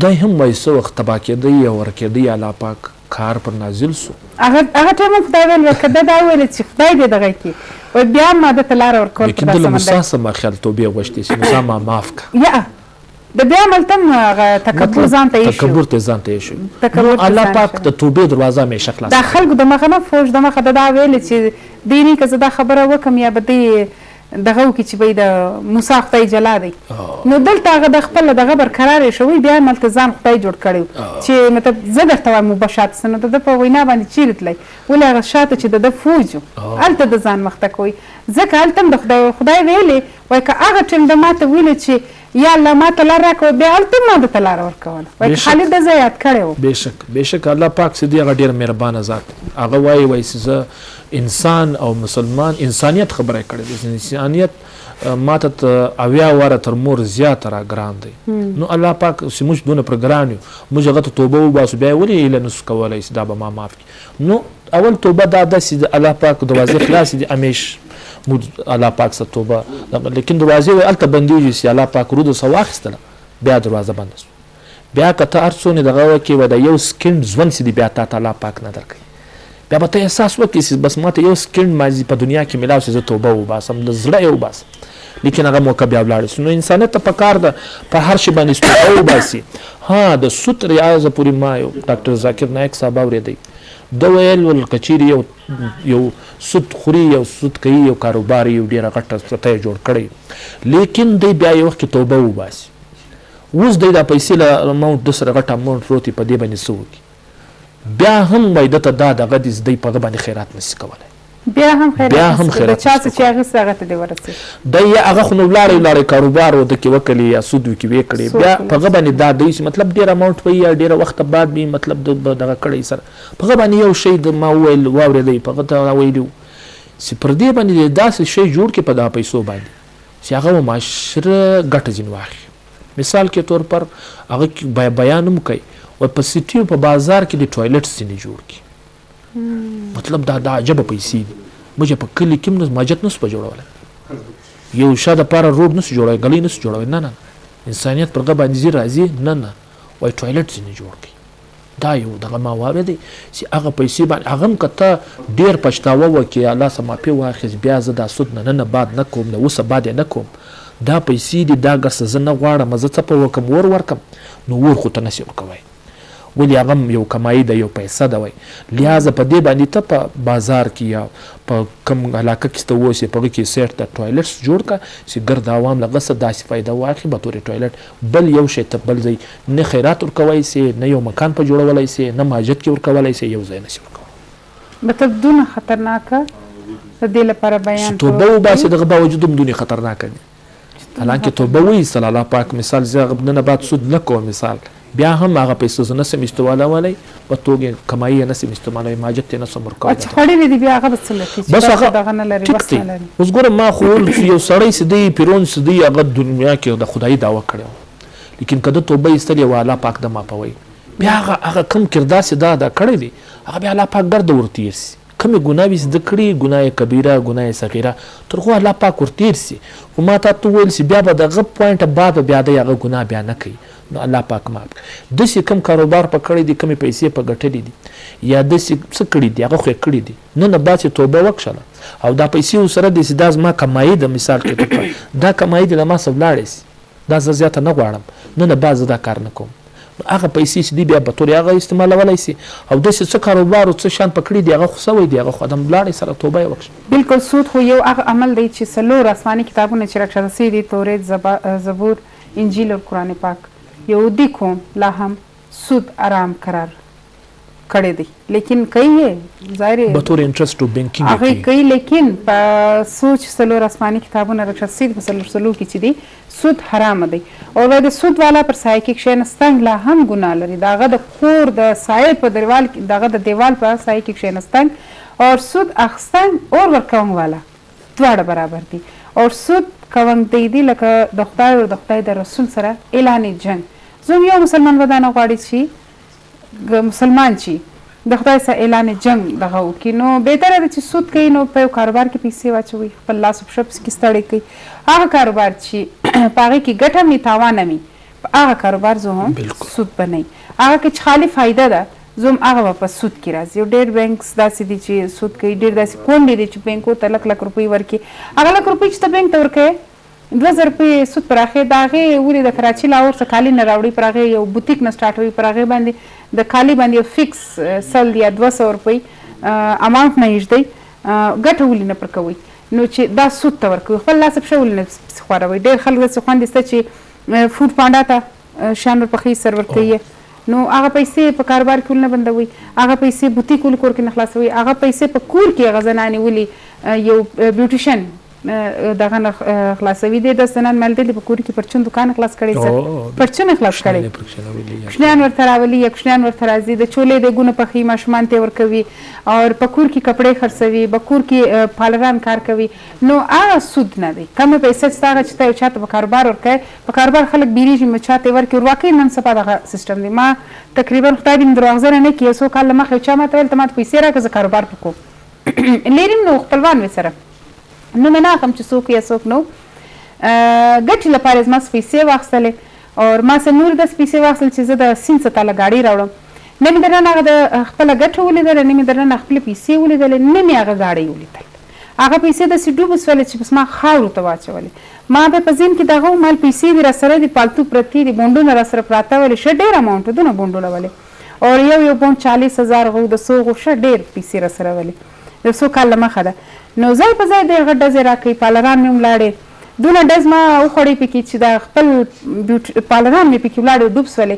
د هم وایي څه وخت تباه کېدی او ورکېدی الله پاک کار پر نازل سو هغه ټایم خدای ویل که دا ویل چې خدای دې دغه کړي وایي بیا ما ده ته لاره ورکول لیکن د له موسی څه ما خیال توبې غوښتې چې موسی ما معاف کړه یا د بیا ملتم هغه تکبر ځان ته ایښو تکبر ته ځان ته ایښو الله پاک د توبې دروازه همیشه خلاصه دا خلکو د مخه نه فوج د مخه دا ویل چې دیني که زه دا خبره وکم یا به دې دغه وکړي چې به د موسی خدای جلا دی نو دلته هغه د خپل دغه برقرار شوی بیا ملته ځان خدای جوړ کړی چې مطلب زه درته وایم مباشرت نو د په وینا باندې چیرې تللی ولې هغه شاته چې د فوج هلته د ځان مخته کوي ځکه هلته هم د خدای ویلې وایي که هغه ټیم د ماته ویلې چې یا الله ما ته لاره راکوه بیا هلته ما درته لاره ورکوله وایي خالد ده زه یاد کړی وم بېشک الله پاک چې دی هغه ډېر مهربانه ذات هغه وایي چې زه انسان او مسلمان انسانیت خبره کړې ده انسانیت ماته ته اویا واره تر مور زیاته را ګران دی نو الله پاک چې موږ دونه پر ګران یو موږ هغه ته توبه وباسو بیا یې ولې هیله نسو کولی چې دا به ما معاف کړي نو اول توبه دا ده چې د الله پاک دروازې خلاصې دي همیش موږ الله پاک څخه توبه لیکن دروازې وایي هلته بندېږي چې الله پاک رود څه واخیستله بیا دروازه بنده سو بیا که ته هر څونه دغه وکړې وایي د یو سکنډ ژوند چې دی بیا تا ته الله پاک نه درکوي بیا به ته احساس وکړې چې بس ما ته یو سکنډ مازي په دنیا کې میلاو چې زه توبه وباسم له زړه یې وباسم لیکن هغه موقع بیا ولاړې نو انسانیت ته پکار ده په هر شي باندې توبه وباسي ها د سود ریاضه پورې ما یو ډاکټر ذاکر نایک صاحب اورېدی ده ویل که چیرې یو سود خوري یو سود کوي یو کاروبار یو ډېره غټه سطح جوړ کړی لیکن دی بیا یو وخت کې توبه وباسي اوس دی دا پیسې له اماونټ د سره غټ اماونټ پروت په دې باندې څه وکړي بیا هم وایي ده ته دا دغه دي دی په هغه باندې خیرات نشي کولی بیا هم خیرات چا څه چې اخیستی هغه ته دې ورسېد دی یا هغه خو نو ولاړی کاروبار ورته کې وکړي یا سود وکړي ویې کړې بیا په هغه باندې دا دی چې مطلب ډېر اماونټ وي یا ډېره وخته بعد وي مطلب دغه کړی سره په هغه باندې یو شی د ما وویل واورېدی په هغه ته ویلي چې پر دې باندې داسې شی جوړ کړي په دغه پیسو باندې چې هغه معاشره ګټه ځینې واخلي مثال کې طور پر هغه بیان هم کوي و په سیټي په بازار کې د ټوایلټ ځینې جوړ کړي مطلب دا عجبه پیسې دي موږ په کلي کې هم مسجد نسو په جوړولی یو شا دپاره روډ نسو جوړوی ګلۍ نسو جوړوی نه انسانیت پر هغه باندې ځي راځي نه وایي ټوایلټ ځینې جوړ کړي دا یو دغه ما واورېدی چې هغه پیسې باندې هغه هم که ته ډېر پښتاوه وکړې الله څه معافي واخیست بیا زه دا سود نه بعد نه کوم نه اوسه بعد یې نه کوم دا پیسې دي دا ګرڅه زه نه غواړم زه څه په وکړم ور ورکړم نو ور خو ته نسې ورکوی ولې هغه هم یو کمایي ده یو پیسه ده وایي لهذا په دې باندې ته په بازار کې یا په کوم علاقه کې ته اوسې په هغه کې سیټ ته ټوایلټس جوړ کړه چې ګرد عوام له هغه څه داسې فایده واخلي به طورې ټوایلټ بل یو شی ته بل ځای نه خیرات ورکولی سې نه یو مکان په جوړولی سې نه ماجد کې ورکولی سې یو ځای نسې ورکولی مطلب دونه خطرناکه د دې لپاره بیان توبه وباسي دغه باوجود هم دونې خطرناکه دي حالانکه توبه وایستل الله پاک مثال زه نه بعد سود نه کوم مثال بیا هم هغه پیسې زه نسم استعمالولی په توګې کمایي یې نسم استعمالولی ماجد ته یې نسم ورکولی چې خوړلې دي بیا هغه به څه لټي بس هغه ټیک دی اوس ګوره ما خو یو سړی چې دی پیرون چې دی هغه دنیا کې د خدایي دعوه کړې لیکن که ده توبه ایستلې وه الله پاک ده مافوی بیا هغه کم کردار چې دا کړی دی هغه بیا الله پاک ګرده ورتیر سي کمې ګناوې چې ده کړي ګناه کبیره ګناه صغیره تر خو الله پاک ورتیر سي خو ما تا ته وویل چې بیا به دغه پوینټه بعد به بیا دی هغه ګناه بیا نه کوي نو الله پاک معاف کړي داسې کم کاروبار په کړی دی کمې پیسې په ګټلې دي یا داسې څه کړي دي هغه خو یې کړي دي نه بعد چې توبه وکړله او دا پیسې ورسره دي چې دا زما کمایي ده مثال کې دا کمایي دي له ما څه ولاړې سي دا زه زیاته نه غواړم نه بعد زه دا کار نه کوم هغه پیسې چې دي بیا په طور هغه استعمالولی سي او داسې څه کاروبار او څه شان په کړي دي هغه خو سوی دي هغه خو ادم ولاړې سره توبه یې وکړي بالکل سود خو یو هغه عمل دی چې څلور آسماني کتابونه چې راکښته سوي دي تورات زبور انجیل او قرآن پاک یهودي قوم لا هم سود حرام قرار کړی دی لیکن کوي ظاهر بطور انټرست او بینکینګ هغه کوي لیکن په سوچ سلور آسماني کتابونه رخصت په سلو کې چې دی سود حرام دی او د سود والا پر سایکیک شینستنګ لا هم ګناه لري داغه د کور د سایه په دیوال داغه د دیوال په سایکیک شینستنګ او سود اخستنګ او ورکوم والا دواړه برابر دي او سود کوم دی لکه د خدای او د خدای د رسول سره اعلان جنگ زوم یو مسلمان ودانه غواړي چې مسلمان شي د خدای سره اعلان جنگ دغه وکړي نو بهتره ده چې سود کوي نو په کاروبار کې پیسې واچوي خپل لاس په شپ کې ستړي کوي هغه کاروبار چې پاره کې ګټه می تاوان می هغه کاروبار زه هم سود بنئ هغه کې خالی فائدہ ده زوم هغه په سود کې راځي او ډېر بانکس داسې دي چې سود کوي ډېر داسې کونډې دي چې بانکو ته لک روپۍ ورکړي هغه لک روپۍ چې ته بانک ته ورکوې 2000 روپۍ سود پر هغې د هغې ولې د کراچي لاهور څخه کالي نه راوړي پر هغې یو بوتیک نه سټارټوي پر هغې باندې د کالي باندې یو فکس 100 یا 200 روپۍ اماونټ نه ایږدئ ګټه ولې نه پر کوئ نو چې دا سود ته ورکوي خپل لاس پښه ولې نه خوروئ ډېر خلک داسې خوند شته چې فوډ پانډا ته شیان ورپخې سرور کوي نو هغه پیسې په کاروبار کې نه بندوي هغه پیسې بوتیک ول کور کې نه خلاصوي هغه پیسې په کور کې غزنانې ولي یو بیوټیشن دغه نه خلاصوي د سنن ملدل په کور کې پرچون دکان خلاص کړي څه پرچون خلاص کړي کښنیان ورته راولي یا کښنیان ورته راځي د چولې د ګونه پخې ماشومان ته ورکوي او په کور کې کپڑے خرڅوي په کور کې پالران کار کوي نو هغه سود نه دی کوم پیسې ستاره چې ته چاته په کاروبار ورکې په کاروبار خلک بیریږي مچاته ورکې ورواکې نن سبا دغه سیستم دی ما تقریبا خدای دې دروغجن نه کیسو کال مخه چا ماته ول ته ماته پیسې راکړه کاروبار وکړو لرم نو خپلوان وسره نو نه هم چې څوک یا څوک نو ګټې لپاره زما پیسې واخیستلې او ما سره نور د پیسې واخیستل چې زه د سین څخه تاله ګاډي راوړم نه مې درنه هغه د خپله ګټه ولیدله نه مې درنه خپلې پیسې ولیدلې نه مې هغه ګاډۍ ولیدل هغه پیسې داسې ډوب شولې چې بس ما خاورو ته واچولې ما به په ذهن کې دغه مال پیسې دي راسره دي پالتو پرتې دي بونډونه راسره پراته ولې ښه ډېر اماونټ دونه بونډونه ولې او یو بونډ 40,000 غو د 100 غو ښه ډېر پیسې راسره ولې د 100 کال مخه ده نو ځای په ځای دغه ډزې راکوي پالران مې ولاړې دونه ډز ما وخوړې پکې چې د خپل پالران مې پکې ولاړې ډوب شولې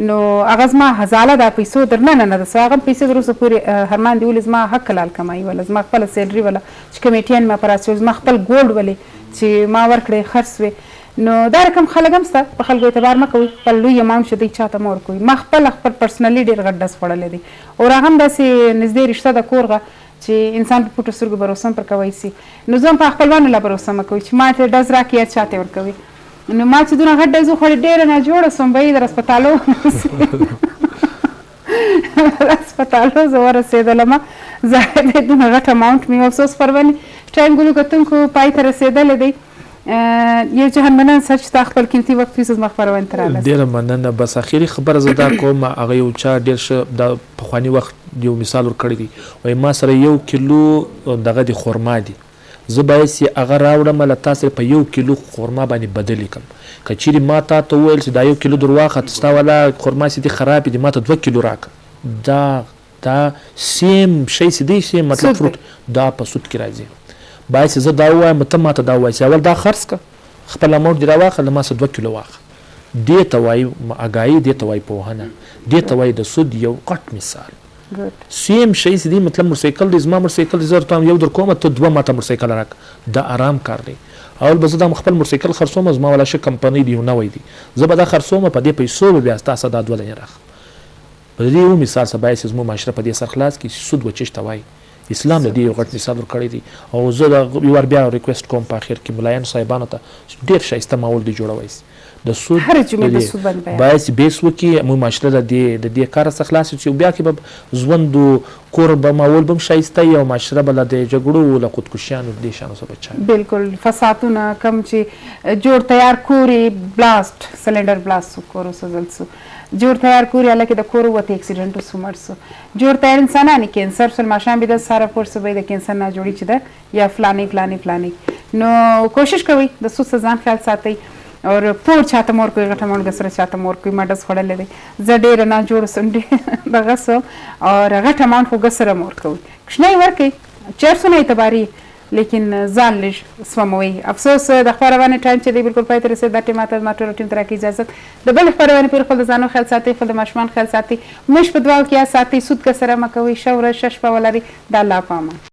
نو هغه زما هزاله د پیسو درنه نه ده هغه پیسې در اوسه پورې هرمان دی ولې زما حق حلال کمایي ولا زما خپله سیلري ولا چې کمیټیان ما پر اچوي زما خپل ګولډ ولې چې ما ورکړې خرڅ وې نو دا رقم خلک هم شته په خلکو اعتبار مه کوئ خپل لوی اماونټ چې دوی چاته مه ورکوئ ما خپل پرسنلي ډېر غټ ډز خوړلی دی او هغه هم داسې نږدې رشته د کورغه چې انسان په پټو سترګو باروسه هم پر کوی سي نو زه هم په خپلوانو لا باروسه مه کوئ چې ما ته ډز راکړي یا چاته ورکوي نو ما چې دونه غټ ډز وخوړې ډېره ناجوړه سوم به یې د هسپتالو هسپتالو زه ورسېدلم ظاهر دی دونه غټ اماونټ مې افسوس پرونې ټاینګلو کتونکو پای ته رسېدلی دی یو جهان مننه سر چې تا خپل قیمتي وخت ویسه زما خپرونې ته راغلاست ډېره مننه بس اخري خبره زه دا کوم هغه یو چا ډېر ښه د پخواني وخت یو مثال ورکړی دی وایي ما سره 1 کیلو دغه د خرما دي زه باید چې هغه راوړم له تا سره په 1 کیلو خرما باندې بدلې کړم که چیرې ما تا ته وویل چې دا 1 کیلو در واخله ستا والا خرما چې دي خرابې دي ما ته 2 کیلو راکړه دا سیم شی چې دی سیم مطلب فروټ دا په سود کې راځي باید چې زه دا ووایم ته ما ته دا ووایي چې اول دا خرڅ کړه خپل اماونټ دې راواخله ما سره 2 کیلو واخله دې ته وایي اګایي دې ته وایي پوهنه دې ته وایي د سود یو غټ مثال سیم شی چې دی مطلب موټرسایکل دی زما موټرسایکل دی زه ورته یو در کومه ته 2 ماته موټرسایکل راکړه دا آرام کار دی اول به زه دا خپل موټرسایکل خرڅوم زما والا ښه کمپنۍ دی نوی دی زه به دا خرڅوم په دې پیسو به بیا ستاسو دا 2 لنې راخ په دې یو مثال سره باید چې زموږ معاشره په دې سر خلاص کړي سود وچش ته وایي اسلام د دې یو غټ مثال ورکړی دی او زه د یو بیا ریکوست کوم په اخر کې ملایانو صاحبانو ته ډېر ښایسته ماحول دی جوړوي د سود باید چې بیس وکړي موږ معاشره د دې کار څخه خلاص شي بیا کې به ژوند کور به ماحول به هم ښایسته وي او معاشره به له د جګړو له خودکشیانو دې شیانو څخه بچا بالکل فسادونه کم چې جوړ تیار کورې بلاست سلنډر بلاست کور وسوځل سو جوړ تیار کورې هلکې د کور وته اکسیډنټ وسو مړ سو جوړ تیار انسانانې کینسر سل ماشان به د ساره پورس به د کینسر نه جوړي چې ده یا فلانی نو کوشش کوئ د سود څخه ځان خیال ساتئ او پور چاته مور کوي غټه مونږ سره چاته مور کوي ما ډز خوړلې دی زه ډېره نه جوړ سم دغه سو او غټه مونږ خو سره مور کوي کښنی ورکي 400 نه اعتباري لیکن ځان لږ سپموئ. افسوس د خپرونې ټایم چې دی بالکل پای ته رسېد. دا ټیم ماته زما ټولو ټیم ته راکړي اجازت. د بلې خپرونې پورې خپل د ځانو خیال ساتئ، خپل د ماشومان خیال ساتئ، موږ په دعاو کې یاد ساتئ. سود که سره مه کوئ. ښه ورځ، ښه شپه ولرئ. د الله په امان.